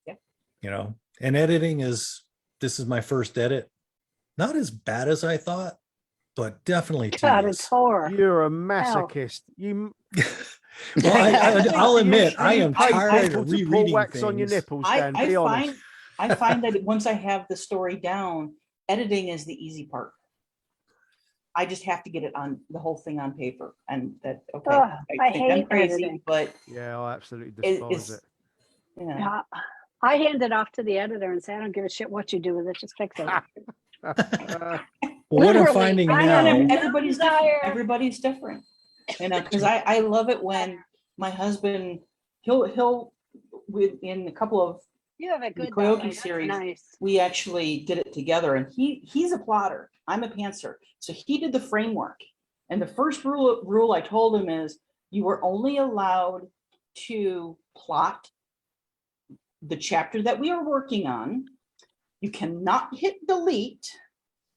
Yeah. You know, and editing this is my first edit. Not as bad as I thought, but definitely God, it's tedious. horror. You're a masochist. You Well, I'll admit, I am pay tired people of to pour rereading wax on your things. nipples, Dan. I Be honest. find that once I have the story down, editing is the easy part. I just have to get it on the whole thing on paper, and that okay. Ugh, I think I'm hate crazy, editing. but Yeah, I absolutely it- despise it's it. yeah. I hand it off to the editor and say, I don't give a shit what you do with it. Just fix it. Well, what I'm Literally, finding I now, have Everybody's different. desire. Everybody's different. You know, because I love it when my husband he'll within a couple of You have a the good Koyoki dog. That's series, nice. we actually did it together, and he's a plotter. I'm a pantser. So he did the framework. And the first rule I told him is you were only allowed to plot the chapter that we are working on. You cannot hit delete,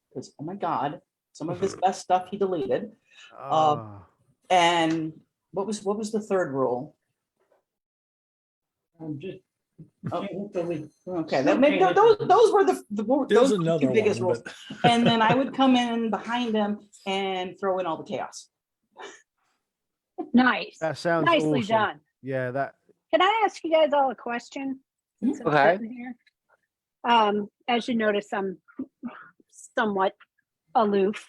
because oh my God, some of his best stuff he deleted. Ah. And what was the third rule? Okay, that made, those were the there's those were the another two biggest one, rules. but And then I would come in behind them and throw in all the chaos. Nice. That sounds Nicely awesome. done. Yeah, that Can I ask you guys all a question? Since I'm Okay. sitting here? As you notice, I'm somewhat aloof.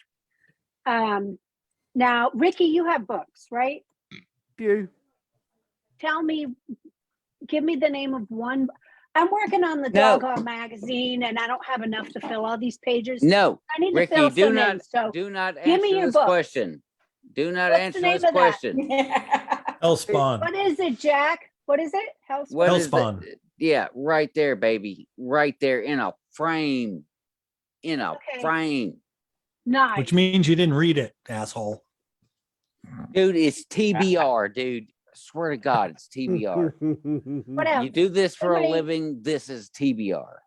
Now, Ricky, you have books, right? few. Tell me, give me the name of one. I'm working on the No. Dog magazine, and I don't have enough to fill all these pages. No, I need to Ricky, fill do some not in. So, do not give me answer your this book. question. Do not What's the answer name this of that? question. Hellspawn. what is it, Jack? What is it? Hellspawn? What is Hellspawn. that? Yeah, right there, baby. Right there in a frame. In a Okay. frame. Nice. Which means you didn't read it, asshole. Dude, it's TBR, dude. I swear to God, it's TBR. What else? You do this for a Somebody- living, this is TBR.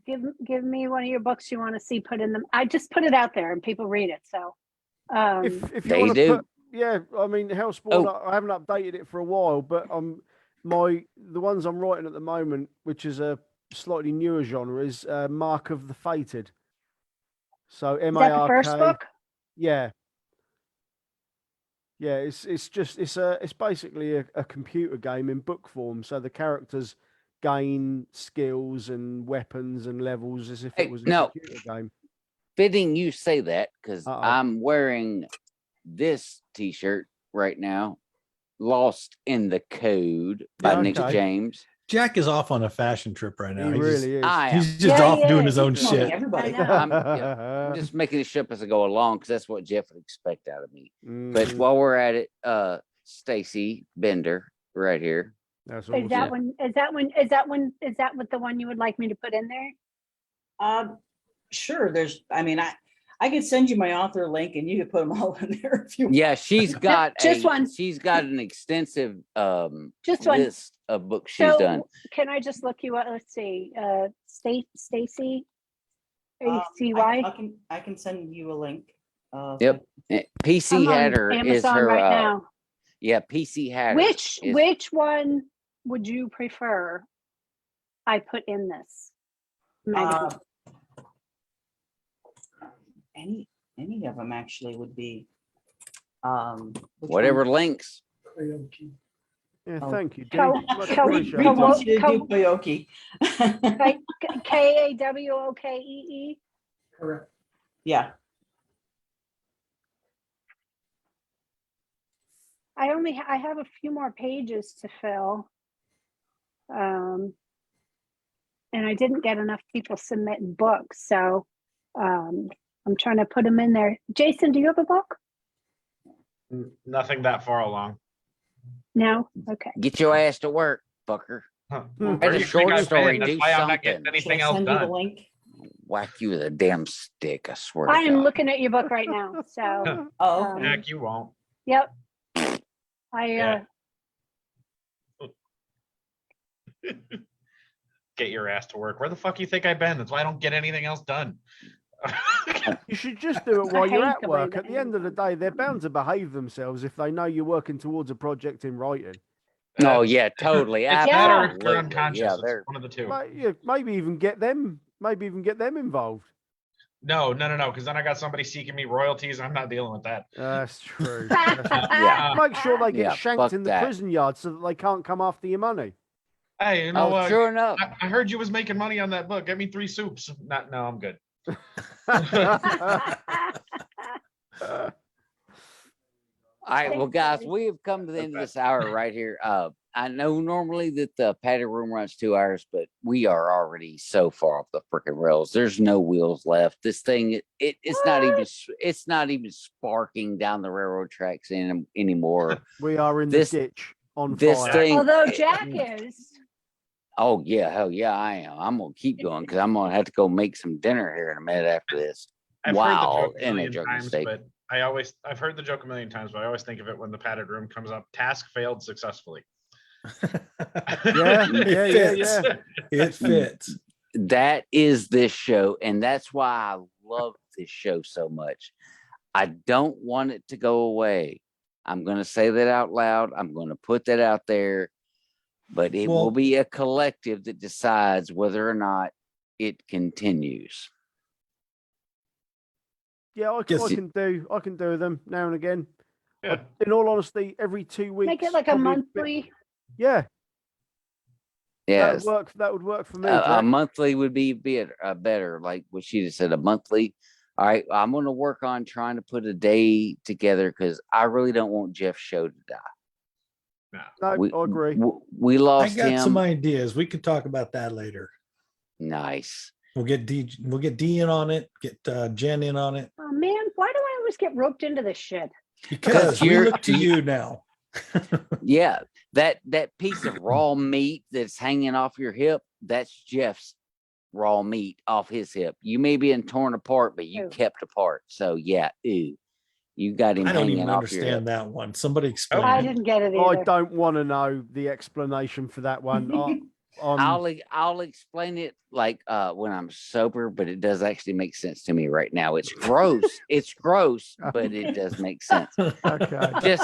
Give me one of your books you want to see put in them. I just put it out there and people read it. So, If you They want to do. put, yeah, I mean, Hellspawn. Oh. I haven't updated it for a while, but the ones I'm writing at the moment, which is a slightly newer genre, is Mark of the Fated. So is that the first MARK. book? Yeah. Yeah, it's basically a computer game in book form. So the characters gain skills and weapons and levels as if Hey, it was a no. computer game. Fitting you say that because Uh-oh. I'm wearing this t-shirt right now. Lost in the Code by Nick Okay. James. Jack is off on a fashion trip right now. He really is. I am. He's just Yeah, off yeah, doing his own He's promoting shit. everybody. I know. I'm just making this up as I go along because that's what Jeff would expect out of me. But Mhm. while we're at it, Stacy Bender right here. That's Is awesome. that one? Is that what the one you would like me to put in there? Sure. I could send you my author link and you could put them all in there if you want. Yeah, she's got Just one. she's got an extensive Just one. list of books she's So, done. can I just look you up? Let's see. Stacy. I ACY. can send you a link. Yep. PC I'm on Hatter is Amazon her right now. yeah, PC Hatter. Which one would you prefer I put in this magazine? Any of them actually would be. Which whatever one? links. Yeah, Oh. thank you. Co- Dude. Much co- Reed appreciated. wants you to do Co- Koyoki. Like KAWOKEE. Correct. Yeah. I have a few more pages to fill. and I didn't get enough people submitting books. So I'm trying to put them in there. Jason, do you have a book? Nothing that far along. No? Okay. Get your ass to work, fucker. Huh. Where Where a do you short think I've story, been? That's do why I'm not getting something. Should I anything else send you the done. link? Whack you with a damn stick, I swear to I am God. looking at your book right now. So, Oh, okay. Heck, you won't. yep. Yeah. Get your ass to work. Where the fuck you think I've been? That's why I don't get anything else done. You should just do it I while you're hate at the way work. that At the end of the day, they're bound to behave themselves if they know you're working towards a project in writing. Oh yeah, totally. It's that or if Absolutely. they're unconscious. Yeah, It's they're one of the two. Yeah, maybe even get them involved. No, because then I got somebody seeking me royalties. I'm not dealing with that. That's true. Yeah. Make sure they get Yeah, shanked fuck in the that. prison yard so that they can't come after your money. Hey, you know Oh, what? sure enough. I heard you was making money on that book. Get me 3 soups. No, I'm good. All right, well, Thanks, guys, Bobby. we have come to the end of this hour right here. I know normally that the padded room runs 2 hours, but we are already so far off the freaking rails. There's no wheels left. This thing, it's not even sparking down the railroad tracks anymore. We are in This- the ditch on This fire. thing, Although Jack is. oh yeah, hell yeah, I am. I'm gonna keep going because I'm gonna have to go make some dinner here in a minute after this. I've Wow, heard the joke a and a million joke times, mistake. but I've heard the joke a million times, but I always think of it when the padded room comes up. Task failed successfully. Yeah, It yeah. fits. It fits. That is this show, and that's why I love this show so much. I don't want it to go away. I'm going to say that out loud. I'm going to put that out there, but it will Well- be a collective that decides whether or not it continues. Yeah, I Guess can do them now and again. Yeah. In all honesty, every 2 weeks. Make it like a probably monthly. Yeah, Yes, that would work for me. a Jack. monthly would be better. Like what she just said, a monthly. All right, I'm going to work on trying to put a day together because I really don't want Jeff's show to die. No, I agree. We I lost got him. some ideas. We could talk about that later. Nice. We'll get D in on it. Get Jen in on it Oh man, why do I always get roped into this shit? because we you're- look to you now. Yeah, that piece of raw meat that's hanging off your hip, that's Jeff's raw meat off his hip. You may be torn apart, but you Ew. kept apart. So yeah, you got him I don't hanging even off your hip. understand that one. Somebody explain. I it. didn't get it I either. don't want to know the explanation for that one. I'll explain it like when I'm sober, but it does actually make sense to me right now. It's gross. It's gross, but it does make sense. Okay.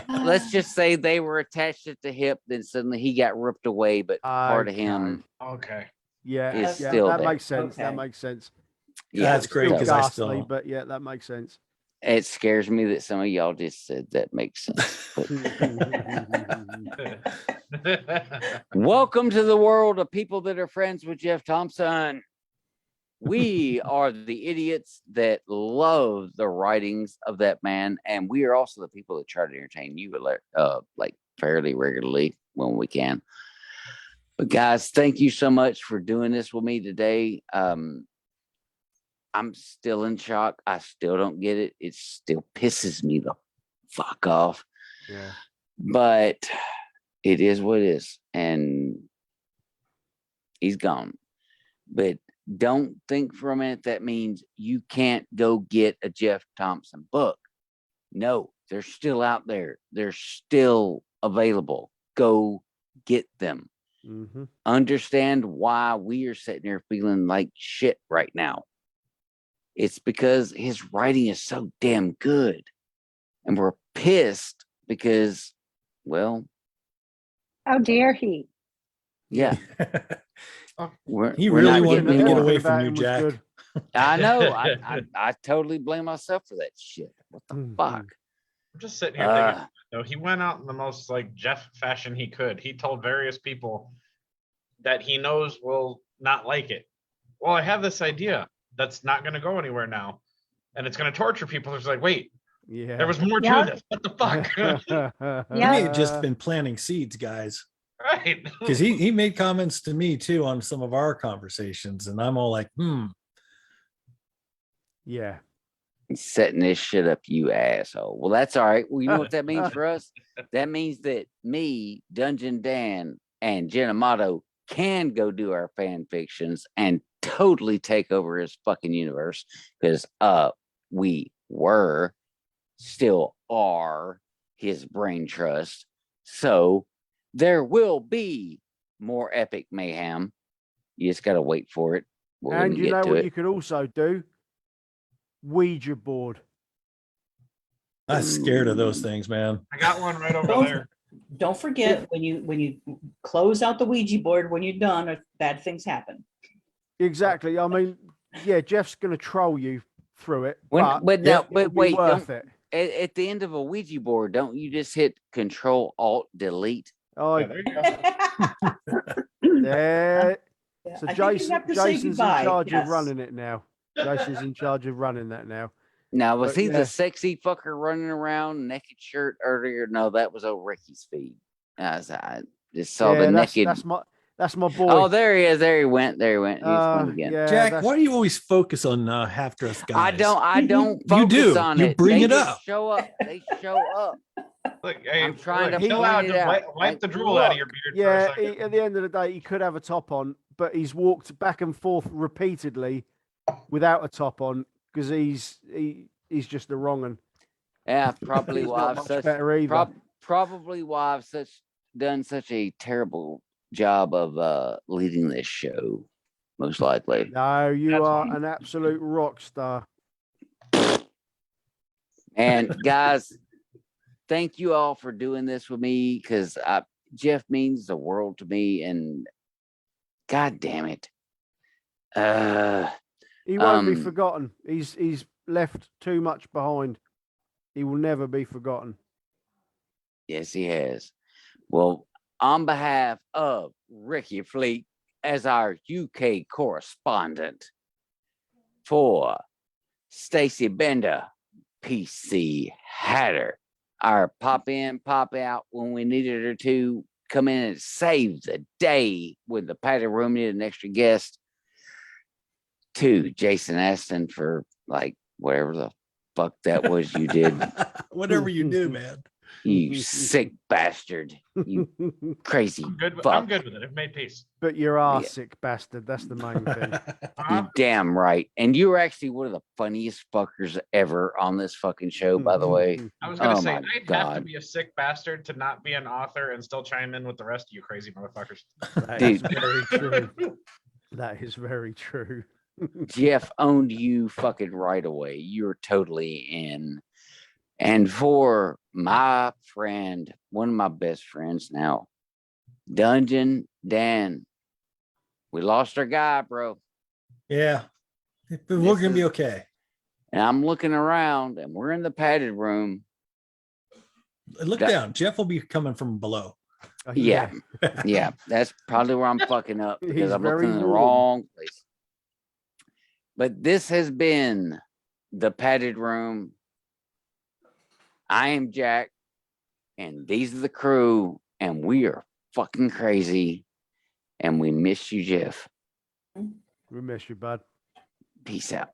Let's just say they were attached at the hip, then suddenly he got ripped away, but part of him, Okay. Yeah, is yeah, still that there. makes sense. That Okay. makes sense. yeah, That's great Still because I ghastly, still but yeah, that makes sense. it scares me that some of y'all just said that makes sense. But welcome to the world of people that are friends with Jeff Thomson. We are the idiots that love the writings of that man, and we are also the people that try to entertain you like fairly regularly when we can. But guys, thank you so much for doing this with me today. I'm still in shock. I still don't get it. It still pisses me the fuck off. Yeah. But it is what it is. And he's gone. But don't think for a minute that means you can't go get a Jeff Thomson book. No, they're still out there. They're still available. Go get them. Mm-hmm. Understand why we are sitting here feeling like shit right now. It's because his writing is so damn good. And we're pissed because, well, How dare he? yeah. He we're really not wanted getting to it. get away from you, Was Jack. good. I know. I totally blame myself for that shit. What the Mhm. fuck? I'm just sitting here thinking, Uh, you know, he went out in the most like Jeff fashion he could. He told various people that he knows will not like it. Well, I have this idea that's not going to go anywhere now, and it's going to torture people. It's like, wait, Yeah. there was more Yeah. to this. What the fuck? We may have just been planting seeds, guys. Right. Because he made comments to me too on some of our conversations, and I'm all like, Yeah. He's setting this shit up, you asshole. Well, that's all right. Well, you know what that means for us? That means that me, Dungeondan, and Genamato can go do our fan fictions and totally take over his fucking universe, because we were, still are, his brain trust. So there will be more epic mayhem. You just gotta wait for it. We're And gonna you know get to what it. you could also do? Ouija board. I'm scared of those things, man. I got one right over Don't- there. Don't forget when you close out the Ouija board, when you're done, if bad things happen. Exactly. I mean, yeah, Jeff's going to troll you through it. But but now, it'll but be wait, worth don't, it. at the end of a Ouija board, don't you just hit Control Alt Delete? Oh, Yeah, there you go. there. Yeah, So I think you Jason, have to say Jason's in goodbye, charge yes. of running it now. Jason's in charge of running that now. Now, was But he yeah. the sexy fucker running around naked shirt earlier? No, that was old Ricky's feed. I just saw the naked. That's my boy. Oh, there he is. There he went. There he went. He's one again. Yeah, Jack, that's- why do you always focus on half dressed guys? I don't You focus do. on You it. bring They it just up. Show up. They show up. Look, hey, I'm trying look, to chill point out, it just out. wipe the drool out of your beard for a Yeah, second. at the end of the day, he could have a top on, but he's walked back and forth repeatedly without a top on because he's just the wrong one. Yeah, probably He's why not I've much such better either. probably why I've done such a terrible job of leading this show. Most likely. No, you That's are fine. an absolute rock star. And guys, thank you all for doing this with me, because Jeff means the world to me, and god damn it. He won't be Um, forgotten. He's left too much behind. He will never be forgotten. Yes, he has. Well, on behalf of Ricky Fleet as our UK correspondent, for Stacy Bender, PC Hatter, our pop in, pop out when we needed her to come in and save the day when the padded room needed an extra guest, to Jason Aston for like whatever the fuck that was you did. Whatever you do, man. You sick bastard. You crazy I'm fuck. good with it. I've made peace. But you're our sick bastard. That's the main thing. You damn right. And you were actually one of the funniest fuckers ever on this fucking show, by the way. I was gonna Oh say my I'd have to God. be a sick bastard to not be an author and still chime in with the rest of you crazy motherfuckers. That is Dude. very true. That is very true. Jeff owned you fucking right away. You're totally in. And for my friend, one of my best friends now, Dungeondan, we lost our guy, bro. Yeah. But we're This gonna be is- okay. And I'm looking around, and we're in the padded room. Look That- down. Jeff will be coming from below. Yeah. Yeah, that's probably where I'm fucking up, because He's I'm looking very in the warm. wrong place. But this has been the padded room. I am Jack, and these are the crew, and we are fucking crazy, and we miss you, Jeff. We miss you, bud. Peace out.